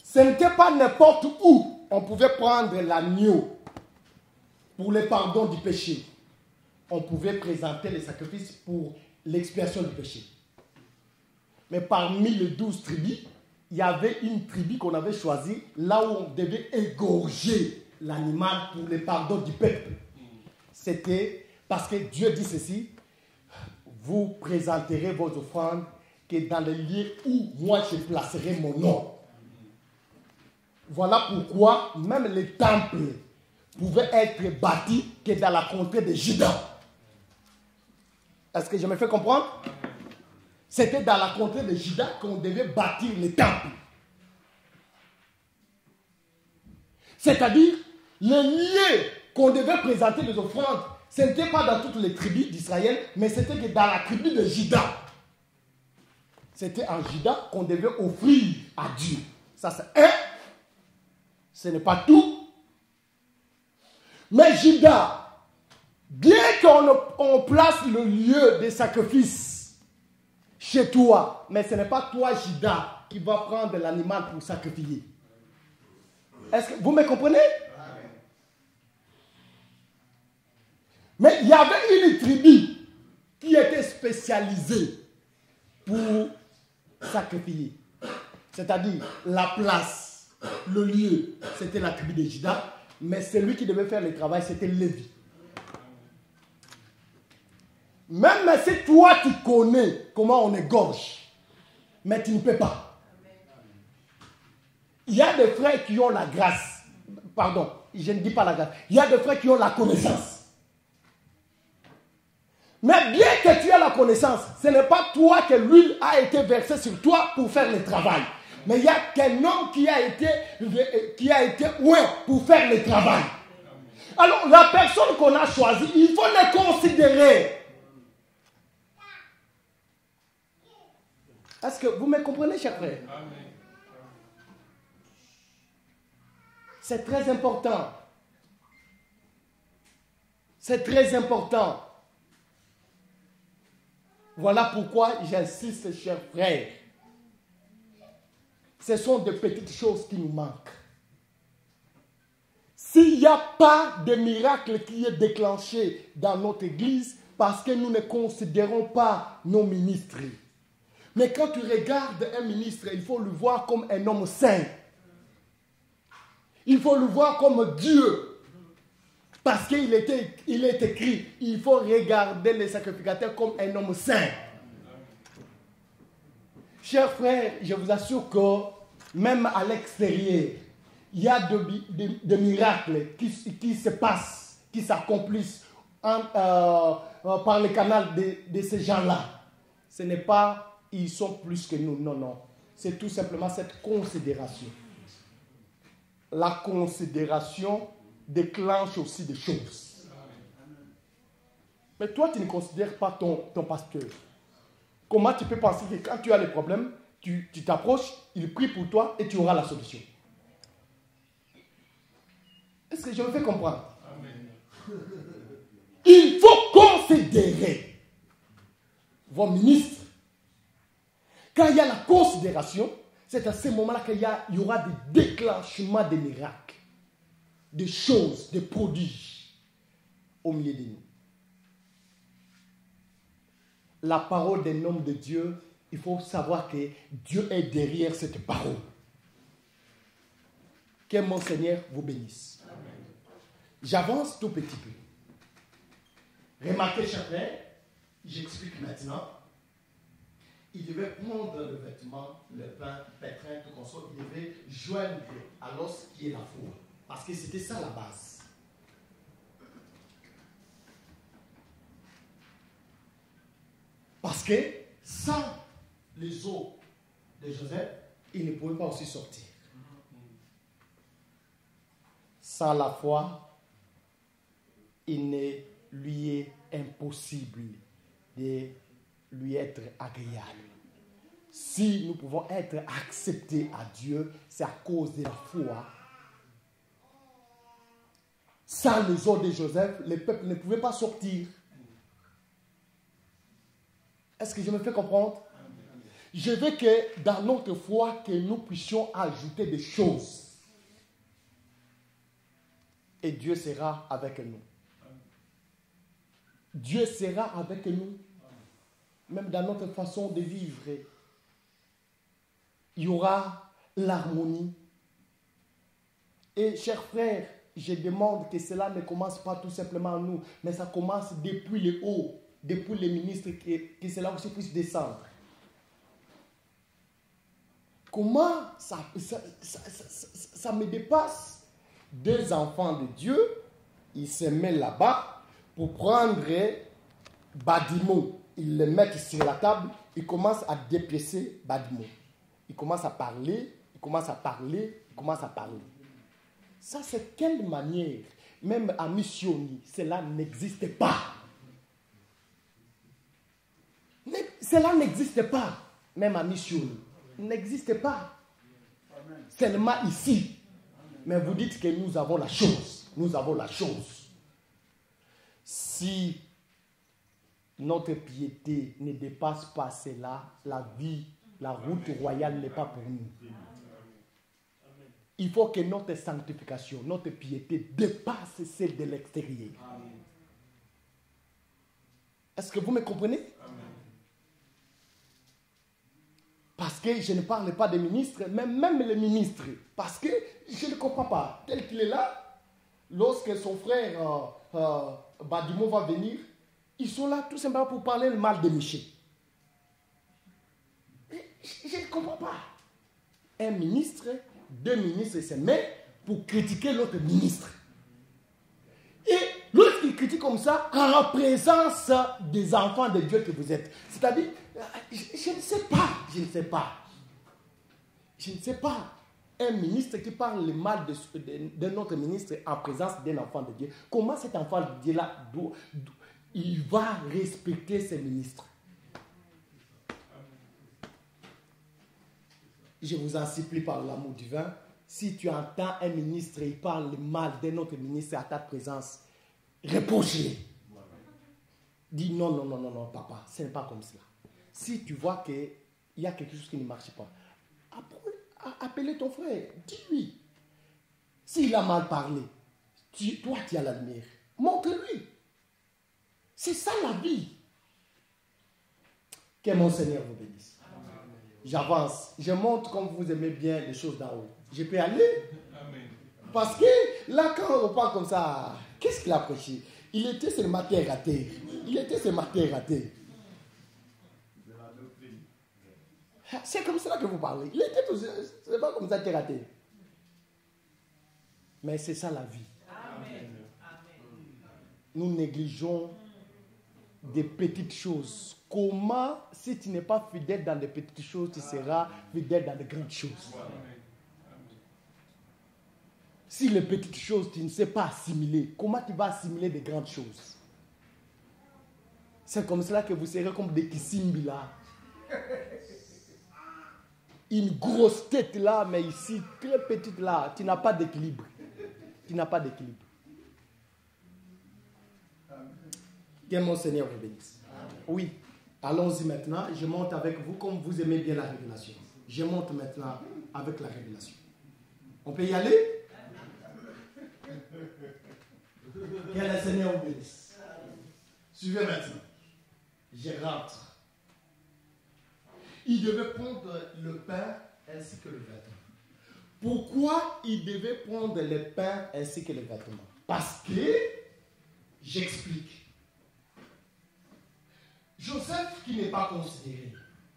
Speaker 2: ce n'était pas n'importe où on pouvait prendre l'agneau pour le pardon du péché. On pouvait présenter les sacrifices pour l'expiation du péché. Mais parmi les 12 tribus, il y avait une tribu qu'on avait choisie, là où on devait égorger l'animal pour le pardon du peuple. C'était parce que Dieu dit ceci: vous présenterez vos offrandes que dans le lieu où moi je placerai mon nom. Voilà pourquoi même les temples pouvaient être bâtis que dans la contrée de Juda. Est-ce que je me fais comprendre? C'était dans la contrée de Juda qu'on devait bâtir les temples. C'est-à-dire, le lieu qu'on devait présenter les offrandes, ce n'était pas dans toutes les tribus d'Israël, mais c'était que dans la tribu de Juda. C'était en Juda qu'on devait offrir à Dieu. Ça, c'est un. Ce n'est pas tout. Mais Juda, bien qu'on place le lieu des sacrifices chez toi, mais ce n'est pas toi, Juda, qui va prendre l'animal pour sacrifier. Est-ce que vous me comprenez? Mais il y avait une tribu qui était spécialisée pour sacrifier. C'est-à-dire la place, le lieu, c'était la tribu de Juda, mais celui qui devait faire le travail, c'était Lévi. Même si toi tu connais comment on égorge, mais tu ne peux pas. Il y a des frères qui ont la grâce. Pardon, je ne dis pas la grâce. Il y a des frères qui ont la connaissance. Mais bien que tu aies la connaissance, ce n'est pas toi que l'huile a été versée sur toi pour faire le travail. Mais il y a qu'un homme qui a été pour faire le travail. Alors, la personne qu'on a choisie, il faut la considérer. Est-ce que vous me comprenez, chers frères? C'est très important. C'est très important. Voilà pourquoi j'insiste, chers frères. Ce sont des petites choses qui nous manquent. S'il n'y a pas de miracle qui est déclenché dans notre église, parce que nous ne considérons pas nos ministres. Mais quand tu regardes un ministre, il faut le voir comme un homme saint. Il faut le voir comme Dieu. Parce qu'il est écrit, il faut regarder les sacrificateurs comme un homme saint. Chers frères, je vous assure que même à l'extérieur, il y a des miracles qui se passent, qui s'accomplissent par le canal de ces gens-là. Ce n'est pas, ils sont plus que nous, non, non. C'est tout simplement cette considération. La considération déclenche aussi des choses. Mais toi, tu ne considères pas ton pasteur. Comment tu peux penser que quand tu as des problèmes, tu t'approches, il prie pour toi et tu auras la solution? Est-ce que je me fais comprendre? Amen. Il faut considérer vos ministres. Quand il y a la considération, c'est à ce moment-là qu'il y aura des déclenchements de miracles, des choses, des prodiges au milieu de nous. La parole d'un homme de Dieu, il faut savoir que Dieu est derrière cette parole. Que mon Seigneur vous bénisse. Amen. J'avance tout petit peu. Remarquez, chacun, j'explique maintenant. Il devait prendre le vêtement, le pain, le pétrin, tout comme ça. Il devait joindre à l'os qui est la foi. Parce que c'était ça la base. Parce que sans les os de Joseph, il ne pouvait pas aussi sortir. Sans la foi, il ne lui est impossible de lui être agréable. Si nous pouvons être acceptés à Dieu, c'est à cause de la foi. Sans les os de Joseph, le peuple ne pouvait pas sortir. Est-ce que je me fais comprendre? Je veux que dans notre foi, que nous puissions ajouter des choses. Et Dieu sera avec nous. Dieu sera avec nous. Même dans notre façon de vivre. Il y aura l'harmonie. Et chers frères, je demande que cela ne commence pas tout simplement à nous, mais ça commence depuis le haut, depuis les ministres, que cela aussi puisse descendre. Comment ça me dépasse? Deux enfants de Dieu, ils se mettent là-bas pour prendre Badimo. Ils le mettent sur la table, ils commencent à dépecer Badimo. Ils commencent à parler, ils commencent à parler, ils commencent à parler. Ça, c'est quelle manière? Même à Missioni, cela n'existe pas. Cela n'existe pas. Même à Missioni, n'existe pas. Seulement ici. Mais vous dites que nous avons la chose. Nous avons la chose. Si notre piété ne dépasse pas cela, la vie, la route royale n'est pas pour nous. Il faut que notre sanctification, notre piété dépasse celle de l'extérieur. Est-ce que vous me comprenez? Parce que je ne parle pas des ministres, mais même les ministres. Parce que je ne comprends pas. Tel qu'il est là, lorsque son frère Badimo va venir, ils sont là tout simplement pour parler le mal de Michel. Je ne comprends pas. Un ministre, deux ministres se mettent pour critiquer l'autre ministre. Et lorsqu'ils critiquent comme ça, en présence des enfants de Dieu que vous êtes. C'est-à-dire, je ne sais pas. Un ministre qui parle le mal de notre ministre en présence d'un enfant de Dieu. Comment cet enfant de Dieu-là, il va respecter ses ministres? Je vous en supplie par l'amour divin. Si tu entends un ministre, il parle le mal d'un autre ministre à ta présence, reproche-le. Dis non, papa, ce n'est pas comme cela. Si tu vois qu'il y a quelque chose qui ne marche pas, appelez ton frère, dis-lui. S'il a mal parlé, toi tu as la lumière, montre-lui. C'est ça la vie. Que mon Seigneur vous bénisse. J'avance, je montre comme vous aimez bien les choses d'en haut. Je peux aller. Parce que là, quand on parle comme ça, qu'est-ce qu'il a prêché? Il était seulement terre à terre. Il était seulement terre à terre. C'est comme ça que vous parlez. Il était tout, c'est pas comme ça terre à terre. Mais c'est ça la vie. Amen. Nous négligeons des petites choses. Comment, si tu n'es pas fidèle dans les petites choses, tu seras fidèle dans les grandes choses. Si les petites choses, tu ne sais pas assimiler, comment tu vas assimiler des grandes choses? C'est comme cela que vous serez comme des Kissimbi là. Une grosse tête là, mais ici, très petite là. Tu n'as pas d'équilibre. Tu n'as pas d'équilibre. Que mon Seigneur vous bénisse. Oui, allons-y maintenant. Je monte avec vous comme vous aimez bien la révélation. Je monte maintenant avec la révélation. On peut y aller? Que le Seigneur vous bénisse. Suivez maintenant. Je rentre. Il devait prendre le pain ainsi que le vêtement. Pourquoi il devait prendre le pain ainsi que le vêtement? Parce que, j'explique. Joseph qui n'est pas considéré,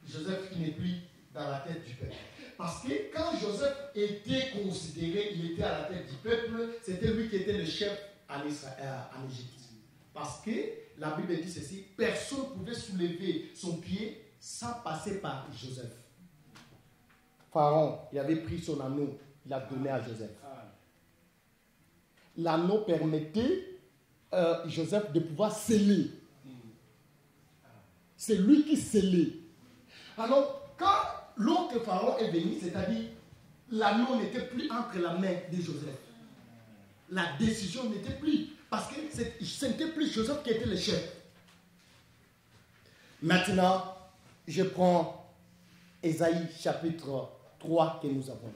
Speaker 2: Joseph qui n'est plus dans la tête du peuple. Parce que quand Joseph était considéré, il était à la tête du peuple, c'était lui qui était le chef en Égypte. Parce que la Bible dit ceci, personne ne pouvait soulever son pied sans passer par Joseph. Pharaon, il avait pris son anneau, il l'a donné à Joseph. L'anneau permettait Joseph de pouvoir sceller. C'est lui qui scellait. Alors, quand l'autre Pharaon est venu, c'est-à-dire l'anneau n'était plus entre la main de Joseph. La décision n'était plus. Parce que ce n'était plus Joseph qui était le chef. Maintenant, je prends Ésaïe chapitre 3 que nous avons lu.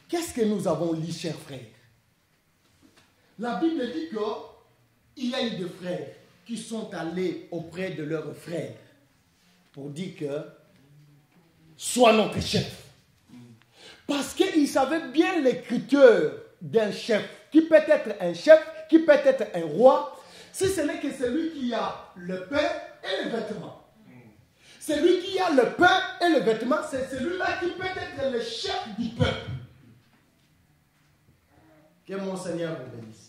Speaker 2: Qu'est-ce que nous avons lu, chers frères? La Bible dit qu'il y a eu des frères qui sont allés auprès de leurs frères pour dire que sois notre chef. Parce qu'ils savaient bien l'écriture d'un chef, qui peut être un chef, qui peut être un roi, si ce n'est que celui qui a le pain et le vêtement. Celui qui a le pain et le vêtement, c'est celui-là qui peut être le chef du peuple. Que mon Seigneur vous bénisse.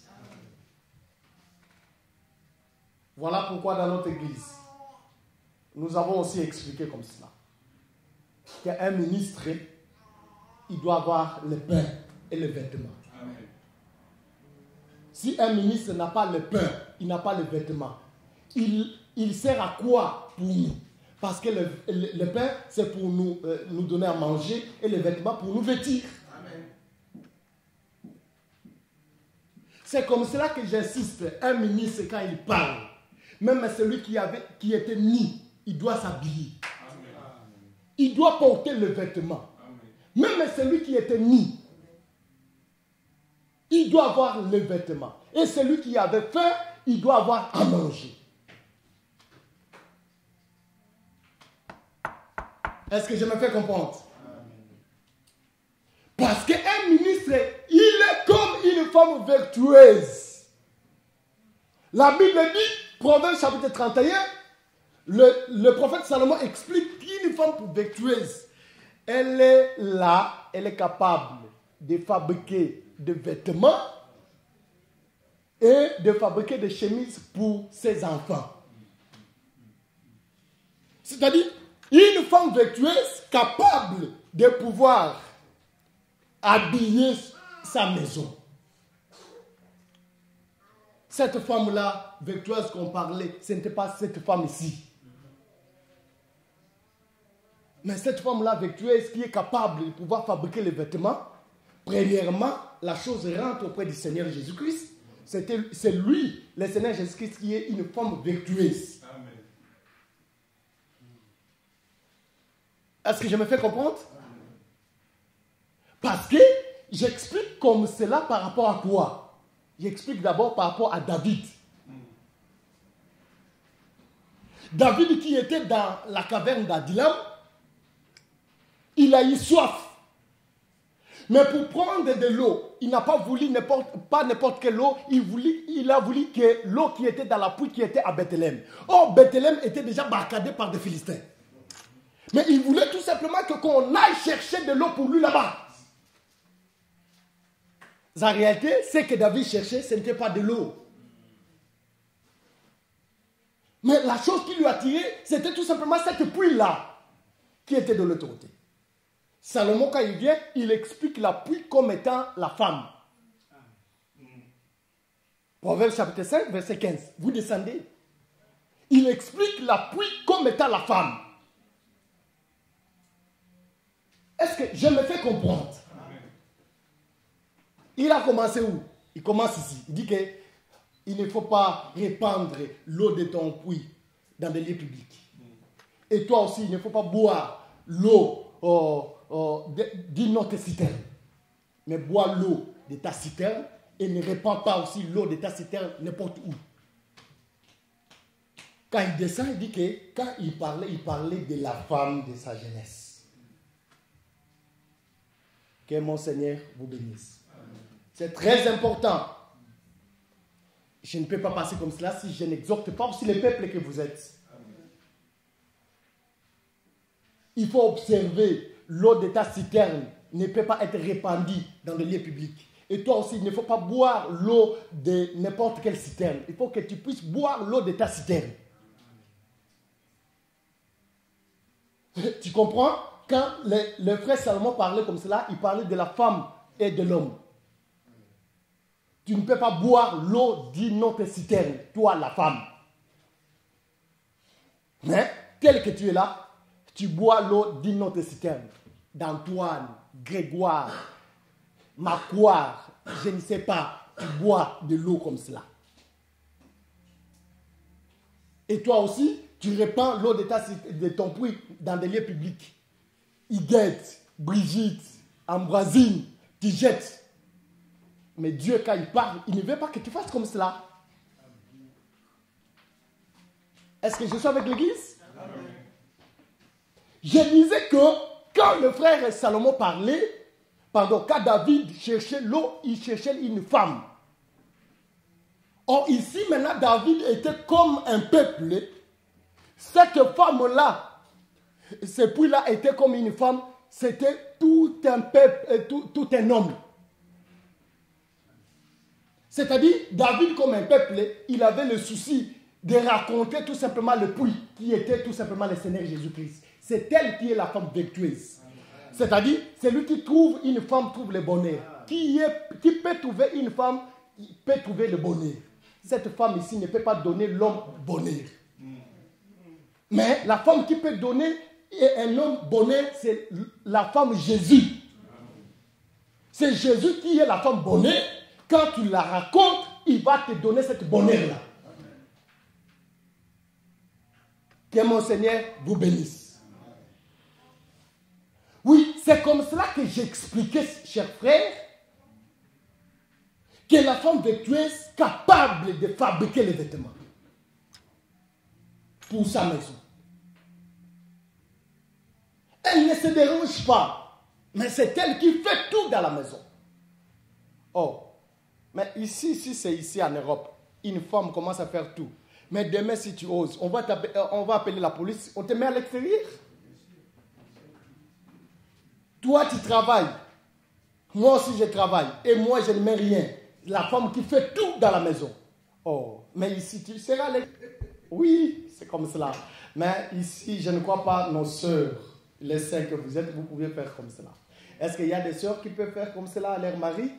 Speaker 2: Voilà pourquoi dans notre église, nous avons aussi expliqué comme cela. Qu'un ministre, il doit avoir le pain et le vêtement. Amen. Si un ministre n'a pas le pain, il n'a pas le vêtement, il sert à quoi pour nous? Parce que le pain, c'est pour nous donner à manger et le vêtement pour nous vêtir. Amen. C'est comme cela que j'insiste. Un ministre, quand il parle, même celui qui était nu, il doit s'habiller. Il doit porter le vêtement. Amen. Même celui qui était nu, il doit avoir le vêtement. Et celui qui avait faim, il doit avoir à manger. Est-ce que je me fais comprendre? Parce qu'un ministre, il est comme une femme vertueuse. La Bible dit, Proverbe chapitre 31, le prophète Salomon explique qu'une femme vertueuse, elle est là, elle est capable de fabriquer des vêtements et de fabriquer des chemises pour ses enfants. C'est-à-dire, une femme vertueuse capable de pouvoir habiller sa maison. Cette femme-là, vertueuse qu'on parlait, ce n'était pas cette femme ici. Mais cette femme-là, vertueuse, qui est capable de pouvoir fabriquer les vêtements, premièrement, la chose rentre auprès du Seigneur Jésus-Christ. C'est lui, le Seigneur Jésus-Christ, qui est une femme vertueuse. Amen. Est-ce que je me fais comprendre? Parce que j'explique comme cela par rapport à quoi? J'explique d'abord par rapport à David. David qui était dans la caverne d'Adullam, il a eu soif. Mais pour prendre de l'eau, il n'a pas voulu pas n'importe quelle eau, il a voulu que l'eau qui était dans la pluie qui était à Bethléem. Or, Bethléem était déjà barricadé par des Philistins. Mais il voulait tout simplement qu'on aille chercher de l'eau pour lui là-bas. En réalité, ce que David cherchait, ce n'était pas de l'eau. Mais la chose qui lui attirait, c'était tout simplement cette pluie-là qui était de l'autre côté. Salomon, quand il vient, il explique la pluie comme étant la femme. Proverbe chapitre 5, verset 15. Vous descendez. Il explique la pluie comme étant la femme. Est-ce que je me fais comprendre? Il a commencé où? Il commence ici. Il dit qu'il ne faut pas répandre l'eau de ton puits dans des lieux publics. Et toi aussi, il ne faut pas boire l'eau d'une autre citerne. Mais bois l'eau de ta citerne et ne répands pas aussi l'eau de ta citerne n'importe où. Quand il descend, il dit que quand il parlait de la femme de sa jeunesse. Que mon Seigneur vous bénisse. C'est très important. Je ne peux pas passer comme cela si je n'exhorte pas aussi le peuple que vous êtes. Il faut observer, l'eau de ta citerne ne peut pas être répandue dans les lieux publics. Et toi aussi, il ne faut pas boire l'eau de n'importe quelle citerne. Il faut que tu puisses boire l'eau de ta citerne. Tu comprends? Quand le frère Salomon parlait comme cela, il parlait de la femme et de l'homme. Tu ne peux pas boire l'eau d'une autre citerne, toi la femme. Mais, tel que tu es là, tu bois l'eau d'une autre citerne. D'Antoine, Grégoire, Macquart, je ne sais pas, tu bois de l'eau comme cela. Et toi aussi, tu répands l'eau de ton puits dans des lieux publics. Iguette, Brigitte, Ambroisine, tu jettes. Mais Dieu, quand il parle, il ne veut pas que tu fasses comme cela. Est-ce que je suis avec l'église? Je disais que quand le frère Salomon parlait, quand David cherchait l'eau, il cherchait une femme. Or ici, maintenant, David était comme un peuple. Cette femme-là, ce puits-là était comme une femme, c'était tout un peuple, tout un homme. C'est-à-dire, David, comme un peuple, il avait le souci de raconter tout simplement le puits, qui était tout simplement le Seigneur Jésus-Christ. C'est elle qui est la femme vertueuse. C'est-à-dire, celui qui trouve une femme trouve le bonheur. Qui peut trouver une femme, peut trouver le bonheur. Cette femme ici ne peut pas donner l'homme bonheur. Mais la femme qui peut donner un homme bonheur, c'est la femme Jésus. C'est Jésus qui est la femme bonheur. Quand tu la racontes, il va te donner cette bonheur-là. Que mon Seigneur vous bénisse. Oui, c'est comme cela que j'expliquais, chers frères, que la femme vertueuse capable de fabriquer les vêtements pour sa maison. Elle ne se dérange pas, mais c'est elle qui fait tout dans la maison. Oh, mais ici c'est ici en Europe, une femme commence à faire tout. Mais demain, si tu oses, on va appeler la police, on te met à l'extérieur. Toi, tu travailles. Moi aussi, je travaille. Et moi, je ne mets rien. La femme qui fait tout dans la maison. Oh, mais ici, tu seras... Oui, c'est comme cela. Mais ici, je ne crois pas, nos sœurs, les saints que vous êtes, vous pouvez faire comme cela. Est-ce qu'il y a des sœurs qui peuvent faire comme cela à leur mari?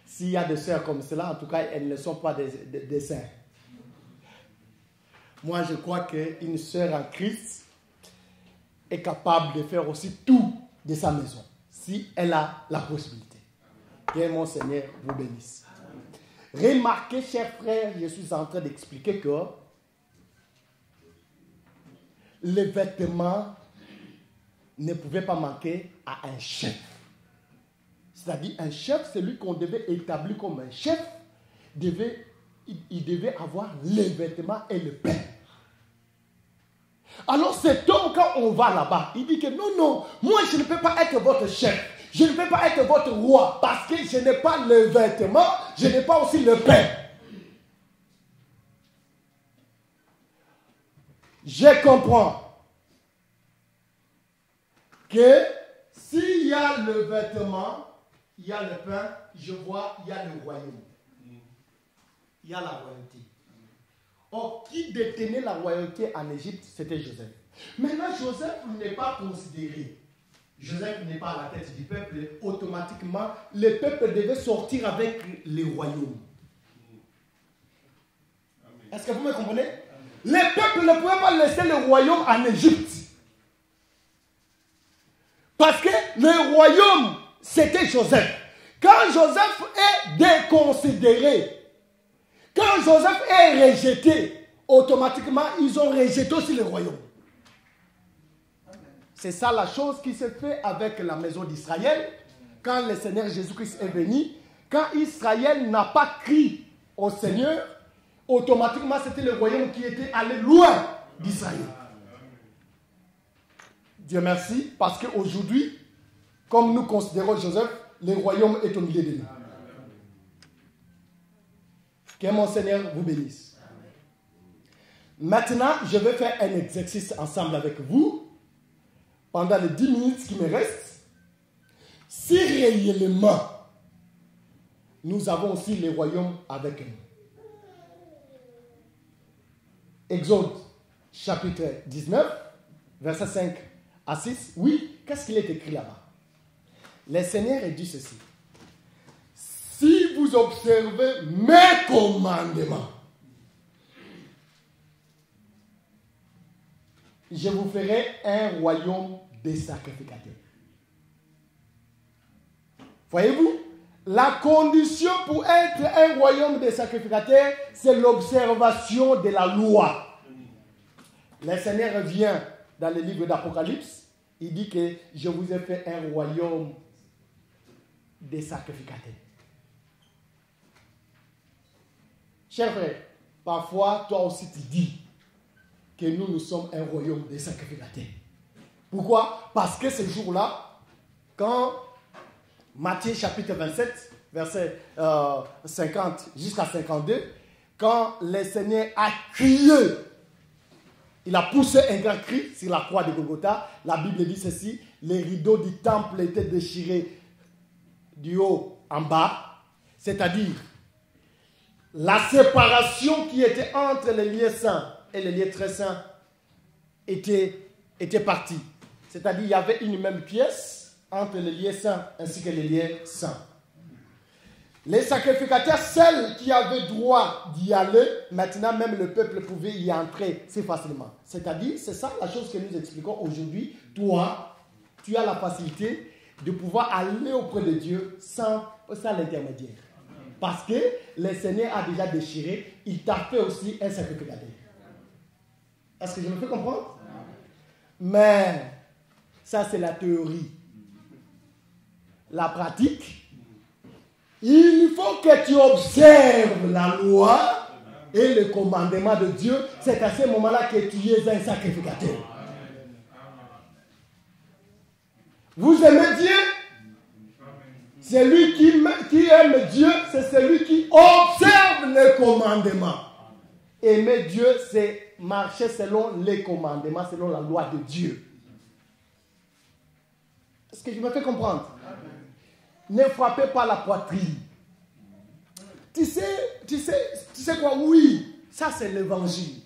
Speaker 2: S'il y a des sœurs comme cela, en tout cas, elles ne sont pas des saints. Moi, je crois qu'une sœur en Christ est capable de faire aussi tout de sa maison, si elle a la possibilité. Que mon Seigneur vous bénisse. Remarquez, chers frères, je suis en train d'expliquer que les vêtements ne pouvait pas manquer à un chef. C'est-à-dire un chef, celui qu'on devait établir comme un chef, il devait avoir les vêtements et le pain. Alors cet homme, quand on va là-bas, il dit que non, moi je ne peux pas être votre chef. Je ne peux pas être votre roi parce que je n'ai pas le vêtement, je n'ai pas aussi le pain. Je comprends que s'il y a le vêtement, il y a le pain, je vois, il y a le royaume. Il y a la royauté. Or, qui détenait la royauté en Égypte, c'était Joseph. Maintenant, Joseph n'est pas considéré. Joseph n'est pas à la tête du peuple. Automatiquement, le peuple devait sortir avec les royaumes. Est-ce que vous me comprenez? Le peuple ne pouvait pas laisser le royaume en Égypte. Parce que le royaume, c'était Joseph. Quand Joseph est déconsidéré, quand Joseph est rejeté, automatiquement, ils ont rejeté aussi le royaume. C'est ça la chose qui s'est fait avec la maison d'Israël. Quand le Seigneur Jésus-Christ est venu, quand Israël n'a pas crié au Seigneur, automatiquement, c'était le royaume qui était allé loin d'Israël. Dieu merci, parce qu'aujourd'hui, comme nous considérons Joseph, le royaume est au milieu de nous. Que mon Seigneur vous bénisse. Maintenant, je vais faire un exercice ensemble avec vous, pendant les 10 minutes qui me restent. Si réellement, nous avons aussi le royaume avec nous. Exode, chapitre 19, versets 5 à 6. Oui, qu'est-ce qu'il est écrit là-bas? Le Seigneur a dit ceci. Si vous observez mes commandements, je vous ferai un royaume de sacrificateurs. Voyez-vous, la condition pour être un royaume de sacrificateurs, c'est l'observation de la loi. Le Seigneur vient dans le livre d'Apocalypse, il dit que je vous ai fait un royaume de sacrificateurs. Cher frère, parfois toi aussi tu dis que nous sommes un royaume de sacrificateurs. Pourquoi? Parce que ce jour-là, quand Matthieu chapitre 27, verset 50 jusqu'à 52, quand le Seigneur a crié, il a poussé un grand cri sur la croix de Golgotha, la Bible dit ceci, les rideaux du temple étaient déchirés du haut en bas, c'est-à-dire la séparation qui était entre les lieux saints et les lieux très saints était partie. C'est-à-dire qu'il y avait une même pièce entre les lieux saints ainsi que les lieux saints. Les sacrificateurs, celles qui avaient droit d'y aller, maintenant même le peuple pouvait y entrer si facilement. C'est-à-dire, c'est ça la chose que nous expliquons aujourd'hui. Toi, tu as la facilité de pouvoir aller auprès de Dieu sans l'intermédiaire. Parce que le Seigneur a déjà déchiré, il t'a fait aussi un sacrificateur. Est-ce que je me fais comprendre? Mais ça c'est la théorie. La pratique, il faut que tu observes la loi et le commandement de Dieu. C'est à ce moment-là que tu es un sacrificateur. Vous aimez Dieu? Celui qui aime Dieu, c'est celui qui observe les commandements. Aimer Dieu, c'est marcher selon les commandements, selon la loi de Dieu. Est-ce que je me fais comprendre? Ne frappez pas la poitrine. Tu sais quoi? Oui, ça c'est l'évangile.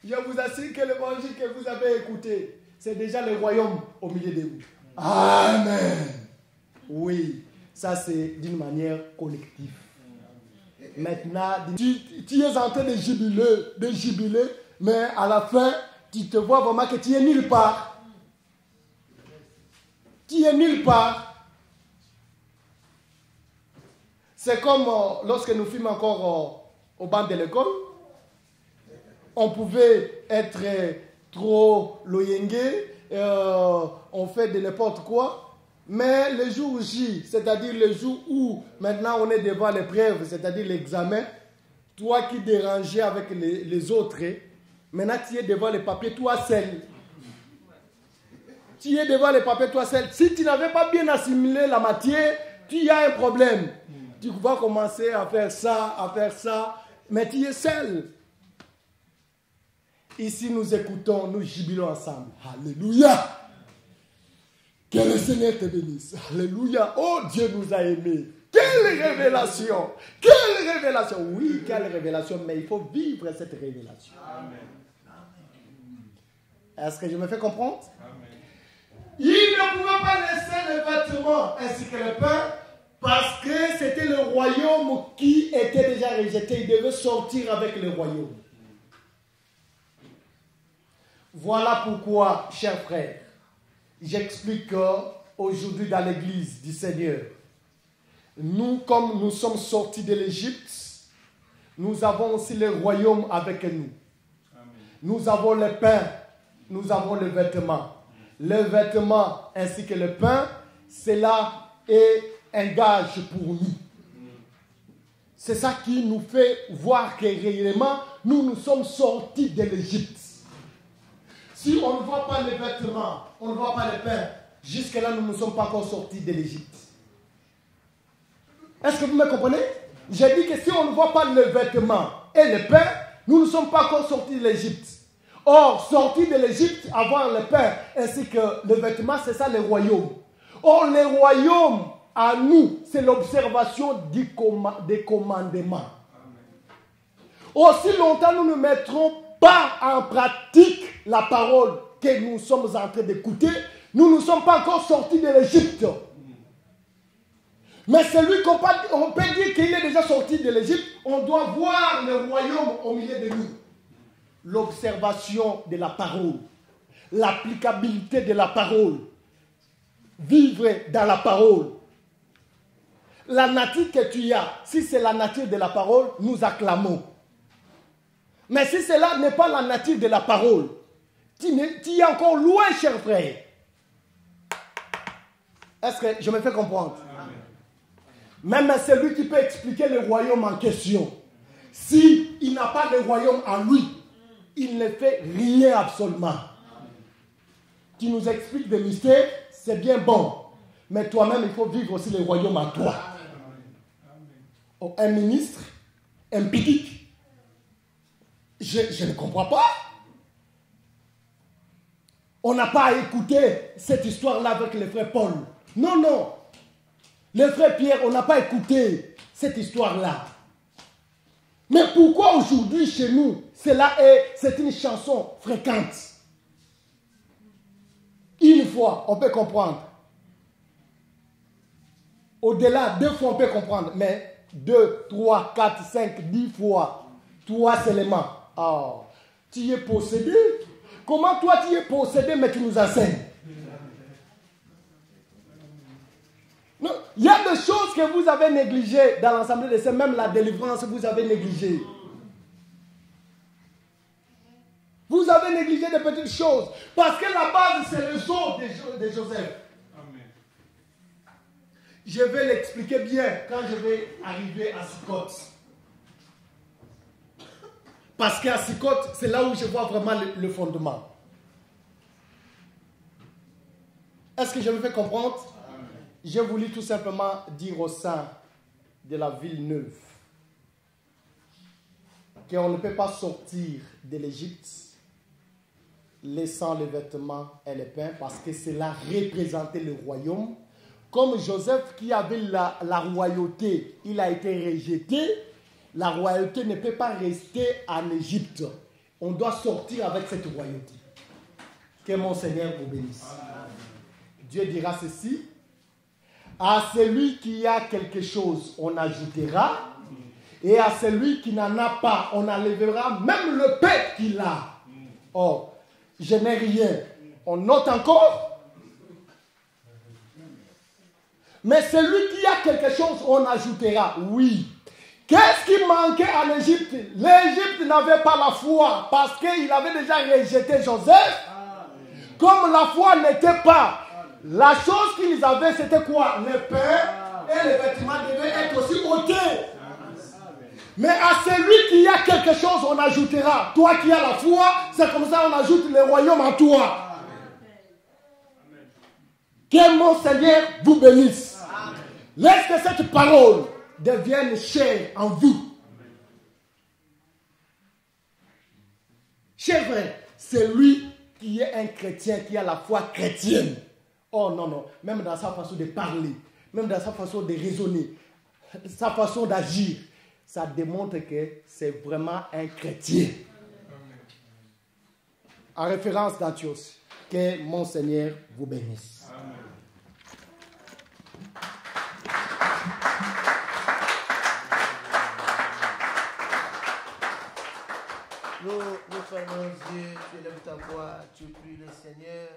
Speaker 2: Je vous assure que l'évangile que vous avez écouté, c'est déjà le royaume au milieu de vous. Amen. Oui, ça c'est d'une manière collective. Maintenant, tu es en train de jubiler, mais à la fin, tu te vois vraiment que tu es nulle part. Tu es nulle part. C'est comme lorsque nous fûmes encore au banc de l'école, on pouvait être trop loyengue, on fait de n'importe quoi. Mais le jour J, c'est-à-dire le jour où maintenant on est devant l'épreuve, c'est-à-dire l'examen, toi qui dérangeais avec les autres, maintenant tu es devant les papiers, toi seul. Tu es devant les papiers, toi seul. Si tu n'avais pas bien assimilé la matière, tu as un problème. Tu vas commencer à faire ça, mais tu es seul. Ici, nous écoutons, nous jubilons ensemble. Alléluia. Que le Seigneur te bénisse. Alléluia. Oh, Dieu nous a aimés. Quelle révélation. Quelle révélation. Oui, quelle révélation, mais il faut vivre cette révélation. Amen. Est-ce que je me fais comprendre? Amen. Il ne pouvait pas laisser le vêtement ainsi que le pain parce que c'était le royaume qui était déjà rejeté. Il devait sortir avec le royaume. Voilà pourquoi, chers frères, j'explique qu'aujourd'hui dans l'église du Seigneur, nous, comme nous sommes sortis de l'Égypte, nous avons aussi le royaume avec nous. Amen. Nous avons le pain, nous avons le vêtement. Le vêtement ainsi que le pain, cela est un gage pour nous. C'est ça qui nous fait voir que réellement, nous sommes sortis de l'Égypte. Si on ne voit pas les vêtements, on ne voit pas le pain, jusque-là, nous ne sommes pas encore sortis de l'Égypte. Est-ce que vous me comprenez? J'ai dit que si on ne voit pas le vêtement et le pain, nous ne sommes pas encore sortis de l'Égypte. Or, sortis de l'Égypte, avoir le pain ainsi que le vêtement, c'est ça le royaume. Or, le royaume, à nous, c'est l'observation des commandements. Aussi longtemps, nous ne mettrons pas en pratique la parole que nous sommes en train d'écouter, nous ne sommes pas encore sortis de l'Égypte. Mais celui qu'on peut dire qu'il est déjà sorti de l'Égypte, on doit voir le royaume au milieu de nous. L'observation de la parole, l'applicabilité de la parole, vivre dans la parole. La nature que tu as, si c'est la nature de la parole, nous acclamons. Mais si cela n'est pas la nature de la parole, tu es encore loin, cher frère. Est-ce que je me fais comprendre? Amen. Même celui qui peut expliquer le royaume en question, s'il n'a pas le royaume en lui, il ne fait rien absolument. Tu nous expliques des mystères, c'est bien bon. Mais toi-même, il faut vivre aussi le royaume en toi. Oh, un ministre, un petit. Je ne comprends pas. On n'a pas écouté cette histoire-là avec le frère Paul. Non, non. Le frère Pierre, on n'a pas écouté cette histoire-là. Mais pourquoi aujourd'hui chez nous, c'est une chanson fréquente? Une fois, on peut comprendre. Au-delà, 2 fois, on peut comprendre. Mais 2, 3, 4, 5, 10 fois, 3 seulement. Oh, tu es possédé. Comment toi tu es possédé mais tu nous enseignes? Non, il y a des choses que vous avez négligées dans l'Assemblée de Saints, même la délivrance, vous avez négligé. Vous avez négligé des petites choses. Parce que la base, c'est le sceau de Joseph. Amen. Je vais l'expliquer bien quand je vais arriver à Sukkot. Parce qu'à Sukkot, c'est là où je vois vraiment le fondement. Est-ce que je me fais comprendre? Amen. Je voulais tout simplement dire au sein de la ville neuve qu'on ne peut pas sortir de l'Égypte laissant les vêtements et les pains parce que cela représentait le royaume. Comme Joseph qui avait la royauté, il a été rejeté. La royauté ne peut pas rester en Égypte. On doit sortir avec cette royauté. Que mon Seigneur vous bénisse. Amen. Dieu dira ceci. À celui qui a quelque chose, on ajoutera. Et à celui qui n'en a pas, on enlèvera même le peu qu'il a. Oh, je n'ai rien. On note encore. Mais celui qui a quelque chose, on ajoutera. Oui. Qu'est-ce qui manquait à l'Égypte? L'Égypte n'avait pas la foi parce qu'il avait déjà rejeté Joseph. Comme la foi n'était pas, la chose qu'ils avaient, c'était quoi? Le pain et les vêtements devaient être aussi ôtés. Mais à celui qui a quelque chose, on ajoutera. Toi qui as la foi, c'est comme ça on ajoute le royaume à toi. Que mon Seigneur vous bénisse. Laisse que cette parole devienne chère en vous. Chers frères, c'est lui qui est un chrétien, qui a la foi chrétienne. Oh non, non, même dans sa façon de parler, même dans sa façon de raisonner, sa façon d'agir, ça démontre que c'est vraiment un chrétien. En référence d'Antioche, que mon Seigneur vous bénisse. Amen.
Speaker 3: Nous fermons les yeux, tu lèves ta voix, tu pries le Seigneur.